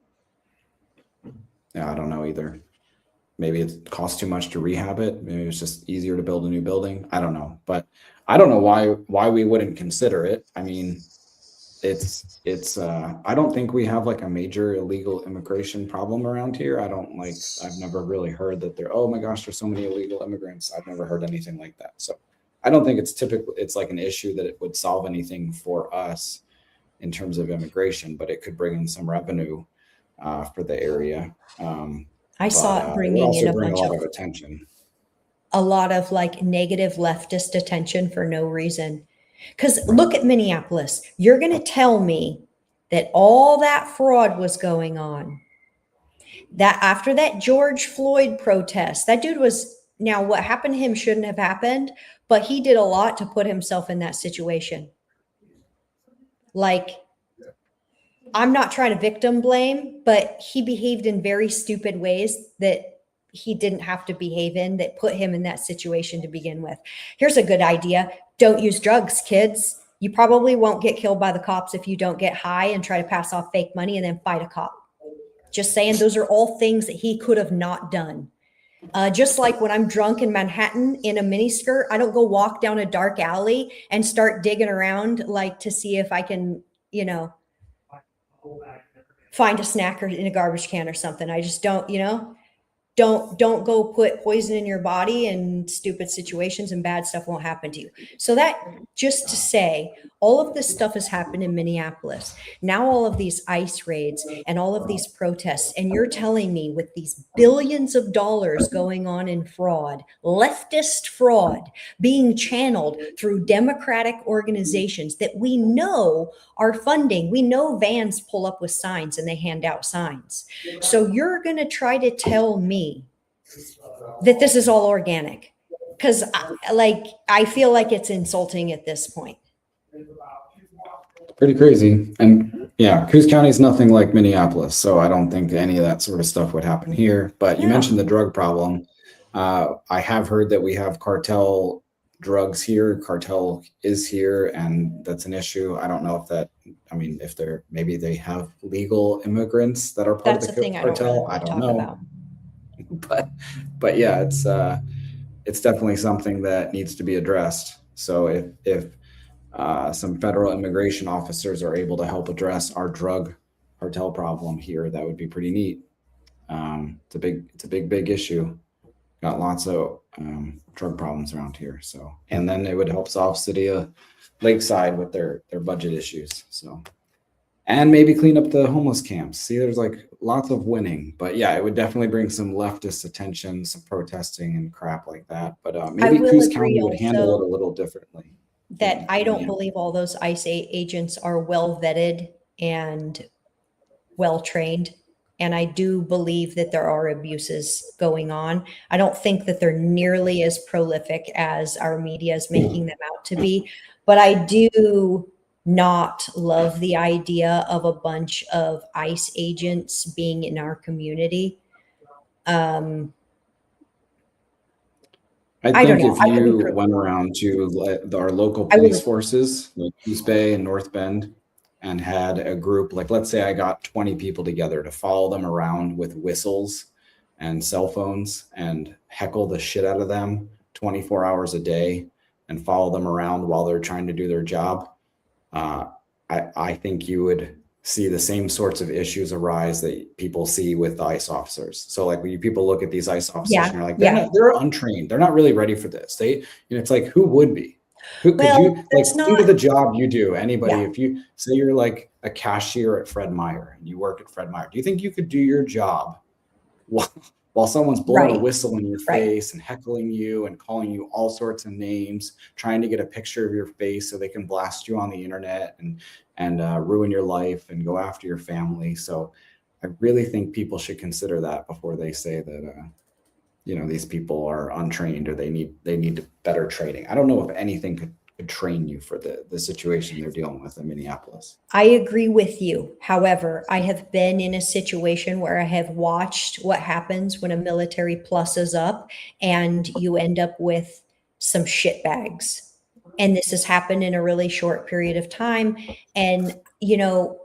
[SPEAKER 1] Yeah, I don't know either. Maybe it costs too much to rehab it. Maybe it's just easier to build a new building. I don't know, but I don't know why we wouldn't consider it. I mean, it's I don't think we have like a major illegal immigration problem around here. I've never really heard that oh my gosh, there's so many illegal immigrants. I've never heard anything like that. So I don't think it's like an issue that it would solve anything for us in terms of immigration, but it could bring in some revenue for the area.
[SPEAKER 2] I saw it
[SPEAKER 1] It would
[SPEAKER 2] bringing in
[SPEAKER 1] also bring a lot
[SPEAKER 2] of
[SPEAKER 1] of attention.
[SPEAKER 2] a lot of like negative leftist attention for no reason. Because look at Minneapolis. You're going to tell me that all that fraud was going on. That after that George Floyd protest, that dude was, now what happened to him shouldn't have happened, but he did a lot to put himself in that situation. Like, I'm not trying to victim blame, but he behaved in very stupid ways that he didn't have to behave in, that put him in that situation to begin with. Here's a good idea. Don't use drugs, kids. You probably won't get killed by the cops if you don't get high and try to pass off fake money and then fight a cop. Just saying, those are all things that he could have not done. Just like when I'm drunk in Manhattan in a miniskirt, I don't go walk down a dark alley and start digging around like to see if I can, you know, find a snack or in a garbage can or something. I just don't, you know, don't go put poison in your body, and stupid situations and bad stuff won't happen to you. So that, just to say, all of this stuff has happened in Minneapolis. Now all of these ICE raids and all of these protests, and you're telling me with these billions of dollars going on in fraud, leftist fraud being channeled through Democratic organizations that we know are funding. We know vans pull up with signs and they hand out signs. So you're going to try to tell me that this is all organic? Because I feel like it's insulting at this point.
[SPEAKER 1] Pretty crazy. And yeah, Coos County is nothing like Minneapolis, so I don't think any of that sort of stuff would happen here. But you mentioned the drug problem. I have heard that we have cartel drugs here. Cartel is here, and that's an issue. I don't know if that, I mean, if they're, maybe they have legal immigrants that are part
[SPEAKER 2] That's
[SPEAKER 1] of
[SPEAKER 2] the
[SPEAKER 1] the
[SPEAKER 2] thing
[SPEAKER 1] cartel.
[SPEAKER 2] I
[SPEAKER 1] I
[SPEAKER 2] don't
[SPEAKER 1] don't
[SPEAKER 2] really
[SPEAKER 1] know.
[SPEAKER 2] talk about.
[SPEAKER 1] But yeah, it's definitely something that needs to be addressed. So if some federal immigration officers are able to help address our drug cartel problem here, that would be pretty neat. It's a big issue. Got lots of drug problems around here. So, and then it would help solve City of Lakeside with their budget issues. So, and maybe clean up the homeless camps. See, there's like lots of winning, but yeah, it would definitely bring some leftist attention, some protesting and crap like that. But maybe Coos County would handle it a little differently.
[SPEAKER 2] That I don't believe all those ICE agents are well vetted and well trained. And I do believe that there are abuses going on. I don't think that they're nearly as prolific as our media is making them out to be, but I do not love the idea of a bunch of ICE agents being in our community. I
[SPEAKER 1] think if you went around to our local police forces, like Coos Bay and North Bend, and had a group, like let's say I got 20 people together to follow them around with whistles and cell phones and heckle the shit out of them 24 hours a day and follow them around while they're trying to do their job, I think you would see the same sorts of issues arise that people see with ICE officers. So like when people look at these ICE officers and they're like, they're untrained. They're not really ready for this. It's like, who would be? Who could you like think of the job you do? Anybody, if you say you're like a cashier at Fred Meyer and you work at Fred Meyer, do you think you could do your job while someone's blowing a whistle in your face and heckling you and calling you all sorts of names, trying to get a picture of your face so they can blast you on the internet and ruin your life and go after your family? So I really think people should consider that before they say that these people are untrained or they need better training. I don't know if anything could train you for the situation they're dealing with in Minneapolis.
[SPEAKER 2] I agree with you. However, I have been in a situation where I have watched what happens when a military pluses up and you end up with some shitbags. And this has happened in a really short period of time. And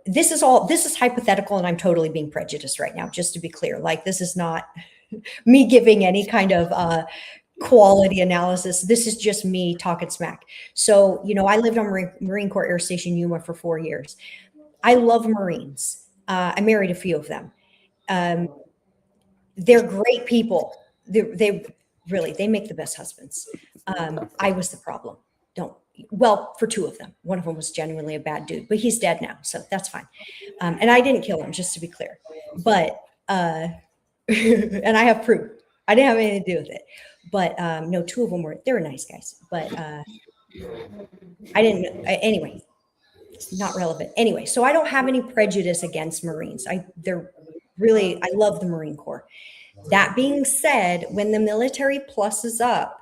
[SPEAKER 2] this is hypothetical, and I'm totally being prejudiced right now, just to be clear. Like, this is not me giving any kind of quality analysis. This is just me talking smack. So, I lived on Marine Corps Air Station Yuma for 4 years. I love Marines. I married a few of them. They're great people. They make the best husbands. I was the problem. For 2 of them. One of them was genuinely a bad dude, but he's dead now, so that's fine. And I didn't kill him, just to be clear. But and I have proof. I didn't have anything to do with it. But no, two of them they were nice guys. But I didn't, anyway, it's not relevant. Anyway, so I don't have any prejudice against Marines. I love the Marine Corps. That being said, when the military pluses up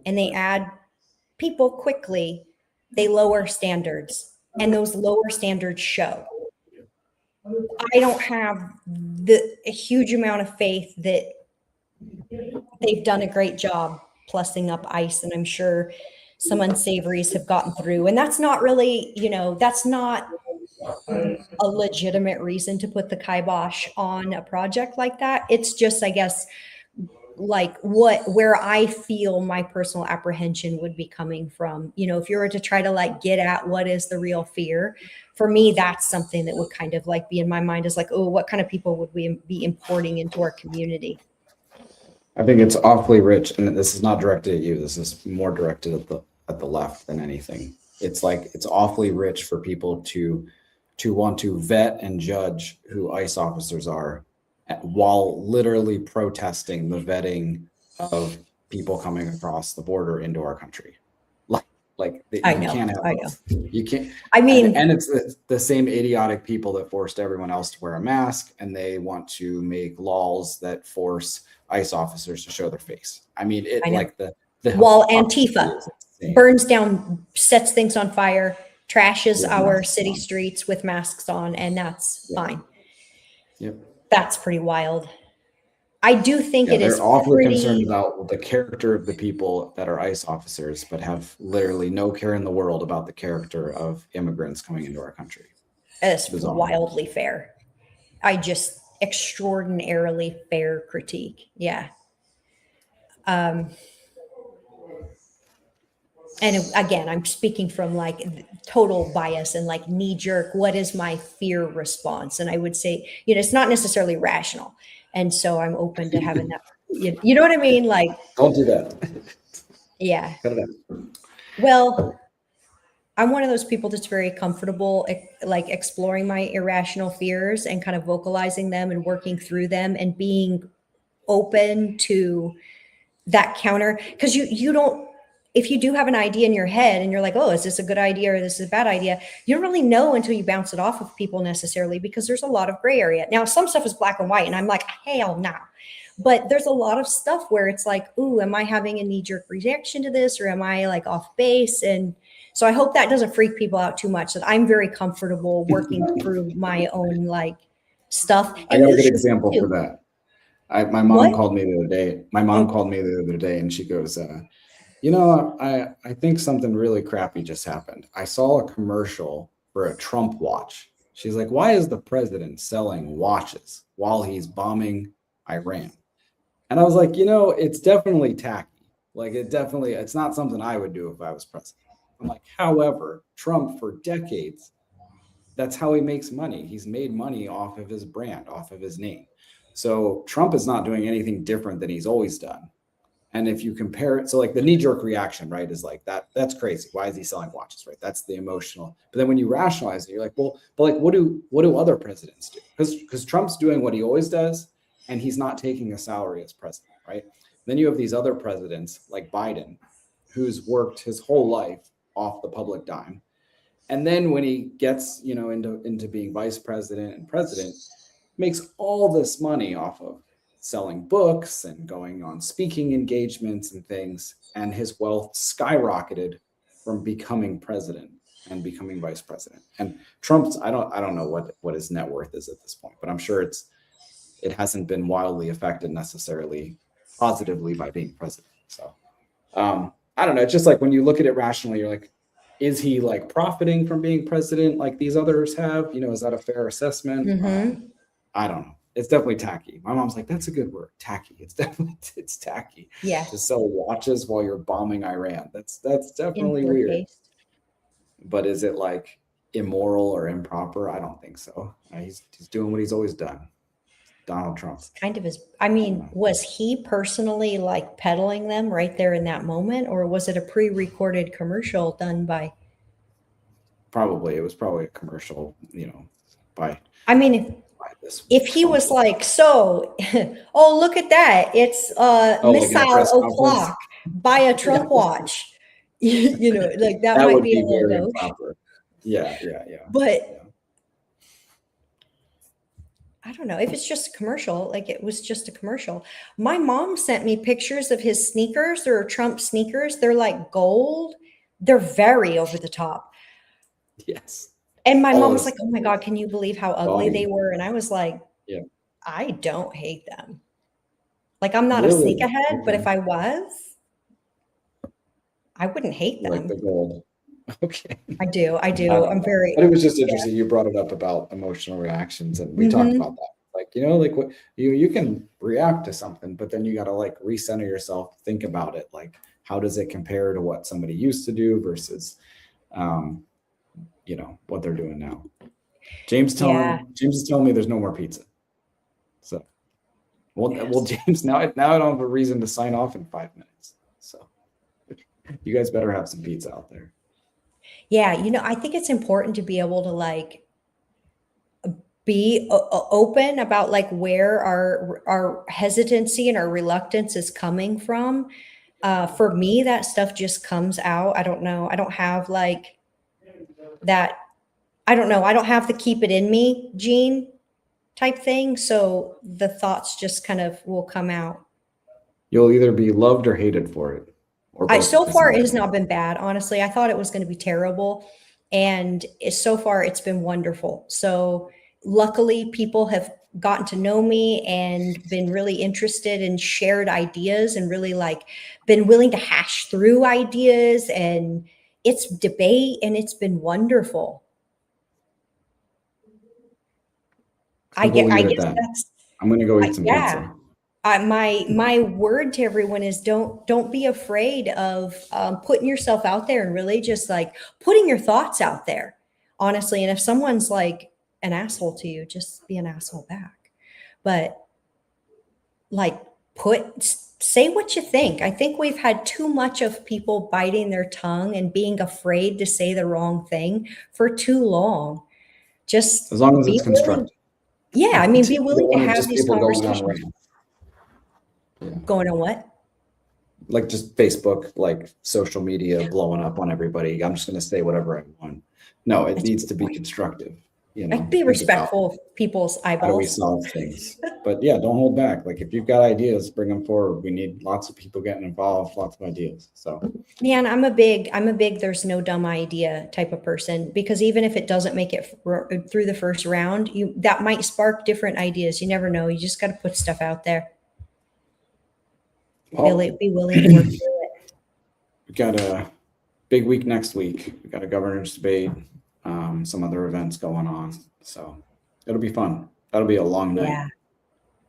[SPEAKER 2] and they add people quickly, they lower standards, and those lower standards show. I don't have a huge amount of faith that they've done a great job plussing up ICE, and I'm sure some unsavories have gotten through. And that's not really, that's not a legitimate reason to put the kibosh on a project like that. It's just, I guess, like where I feel my personal apprehension would be coming from. If you were to try to like get at what is the real fear, for me, that's something that would kind of like be in my mind, is like, oh, what kind of people would we be importing into our community?
[SPEAKER 1] I think it's awfully rich, and this is not directed at you. This is more directed at the left than anything. It's like, it's awfully rich for people to want to vet and judge who ICE officers are, while literally protesting the vetting of people coming across the border into our country. Can't have both. You can't.
[SPEAKER 2] I mean,
[SPEAKER 1] and it's the same idiotic people that forced everyone else to wear a mask, and they want to make laws that force ICE officers to show their face. I mean, the
[SPEAKER 2] while Antifa burns down, sets things on fire, trashes our city streets with masks on, and that's fine.
[SPEAKER 1] Yep.
[SPEAKER 2] That's pretty wild. I do think it is.
[SPEAKER 1] They're awfully concerned about the character of the people that are ICE officers, but have literally no care in the world about the character of immigrants coming into our country.
[SPEAKER 2] It's wildly fair. Extraordinarily fair critique. Yeah. And again, I'm speaking from like total bias and like knee jerk. What is my fear response? And I would say, it's not necessarily rational. And so I'm open to having that. You know what I mean? Like,
[SPEAKER 1] don't do that.
[SPEAKER 2] Yeah.
[SPEAKER 1] Cut it out.
[SPEAKER 2] Well, I'm one of those people that's very comfortable, like exploring my irrational fears and kind of vocalizing them and working through them and being open to that counter. Because you don't, if you do have an idea in your head and you're like, oh, is this a good idea or this is a bad idea? You don't really know until you bounce it off of people necessarily, because there's a lot of gray area. Now, some stuff is black and white and I'm like, hell no. But there's a lot of stuff where it's like, ooh, am I having a knee-jerk reaction to this, or am I like off base? And so I hope that doesn't freak people out too much, that I'm very comfortable working through my own like stuff.
[SPEAKER 1] I got a good example for that. My mom called me the other day. My mom called me the other day and she goes, I think something really crappy just happened. I saw a commercial for a Trump watch. She's like, why is the president selling watches while he's bombing Iran? And I was like, it's definitely tacky. Like it's not something I would do if I was president. I'm like, however, Trump for decades, that's how he makes money. He's made money off of his brand, off of his name. So Trump is not doing anything different than he's always done. And if you compare it, so like the knee-jerk reaction, right, is like that's crazy. Why is he selling watches, right? That's the emotional. But then when you rationalize it, you're like, well, but like what do other presidents do? Because Trump's doing what he always does, and he's not taking a salary as president, right? Then you have these other presidents like Biden, who's worked his whole life off the public dime. And then when he gets, into being vice president and president, makes all this money off of selling books and going on speaking engagements and things, and his wealth skyrocketed from becoming president and becoming vice president. And Trump's, I don't know what his net worth is at this point, but I'm sure it hasn't been wildly affected necessarily positively by being president. So I don't know. It's just like when you look at it rationally, you're like, is he like profiting from being president like these others have? Is that a fair assessment?
[SPEAKER 2] Mm-hmm.
[SPEAKER 1] I don't know. It's definitely tacky. My mom's like, that's a good word, tacky. It's tacky.
[SPEAKER 2] Yeah.
[SPEAKER 1] To sell watches while you're bombing Iran. That's definitely weird. But is it like immoral or improper? I don't think so. He's doing what he's always done. Donald Trump.
[SPEAKER 2] Kind of was he personally like peddling them right there in that moment, or was it a pre-recorded commercial done by?
[SPEAKER 1] It was probably a commercial, by.
[SPEAKER 2] I mean, if he was like, so, oh, look at that. It's
[SPEAKER 1] like in a
[SPEAKER 2] missile
[SPEAKER 1] press
[SPEAKER 2] o'clock. Buy a Trump watch. You know, like that might
[SPEAKER 1] would
[SPEAKER 2] be a little
[SPEAKER 1] very
[SPEAKER 2] gauche.
[SPEAKER 1] improper. Yeah.
[SPEAKER 2] But I don't know if it's just a commercial, like it was just a commercial. My mom sent me pictures of his sneakers. They're Trump sneakers. They're like gold. They're very over the top.
[SPEAKER 1] Yes.
[SPEAKER 2] And my mom was like, oh my God, can you believe how ugly
[SPEAKER 1] Body.
[SPEAKER 2] they were? And I was like,
[SPEAKER 1] Yeah.
[SPEAKER 2] I don't hate them. Like I'm not
[SPEAKER 1] Really?
[SPEAKER 2] a sneakerhead, but
[SPEAKER 1] Okay.
[SPEAKER 2] if I was, I wouldn't hate them.
[SPEAKER 1] Like the gold. Okay.
[SPEAKER 2] I do. I'm very.
[SPEAKER 1] But it was just interesting. You brought it up about emotional reactions, and we talked about that. Like, you know, like what you can react to something, but then you got to like recenter yourself, think about it. Like, how does it compare to what somebody used to do versus, you know, what they're doing now? James is telling me there's no more pizza. So, well, James, now I don't have a reason to sign off in 5 minutes. So, you guys better have some pizza out there.
[SPEAKER 2] Yeah, you know, I think it's important to be able to like be open about like where our hesitancy and our reluctance is coming from. For me, that stuff just comes out. I don't know. I don't have like that. I don't know. I don't have the keep it in me gene type thing. So the thoughts just kind of will come out.
[SPEAKER 1] You'll either be loved or hated for it. Or
[SPEAKER 2] So far, it has not been bad. Honestly, I thought it was going to be terrible. And so far, it's been wonderful. So luckily, people have gotten to know me and been really interested and shared ideas and really like been willing to hash through ideas. And it's debate and it's been wonderful. I guess that's.
[SPEAKER 1] I'm going to go eat some pizza.
[SPEAKER 2] My word to everyone is don't be afraid of putting yourself out there and really just like putting your thoughts out there, honestly. And if someone's like an asshole to you, just be an asshole back. But like say what you think. I think we've had too much of people biting their tongue and being afraid to say the wrong thing for too long. Just
[SPEAKER 1] as long as it's constructive.
[SPEAKER 2] Yeah, I mean, be willing to have these conversations. Going on what?
[SPEAKER 1] Like just Facebook, like social media blowing up on everybody. I'm just going to say whatever I want. No, it needs to be constructive. You know,
[SPEAKER 2] be respectful of people's eyeballs.
[SPEAKER 1] How do we solve things? But yeah, don't hold back. Like if you've got ideas, bring them forward. We need lots of people getting involved, lots of ideas. So
[SPEAKER 2] man, I'm a big there's no dumb idea type of person, because even if it doesn't make it through the first round, that might spark different ideas. You never know. You just got to put stuff out there. Be willing to work through it.
[SPEAKER 1] We got a big week next week. We got a governor's debate, some other events going on. So it'll be fun. That'll be a long night.
[SPEAKER 2] Yeah.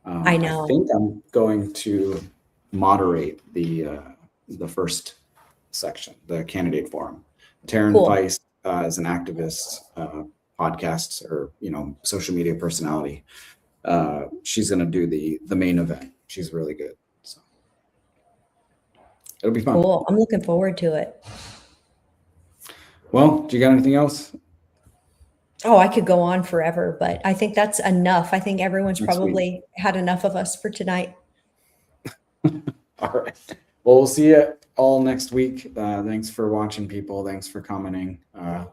[SPEAKER 2] I know.
[SPEAKER 1] I think I'm going to moderate the first section, the candidate forum. Taryn Weiss is an activist, podcast, or social media personality. She's going to do the main event. She's really good. So it'll be fun.
[SPEAKER 2] Cool. I'm looking forward to it.
[SPEAKER 1] Well, do you got anything else?
[SPEAKER 2] Oh, I could go on forever, but I think that's enough. I think everyone's probably had enough of us for tonight.
[SPEAKER 1] All right. Well, we'll see you all next week. Thanks for watching, people. Thanks for commenting.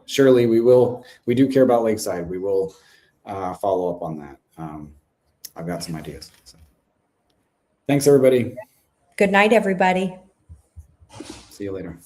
[SPEAKER 1] Surely we do care about Lakeside. We will follow up on that. I've got some ideas. So. Thanks, everybody.
[SPEAKER 2] Good night, everybody.
[SPEAKER 1] See you later.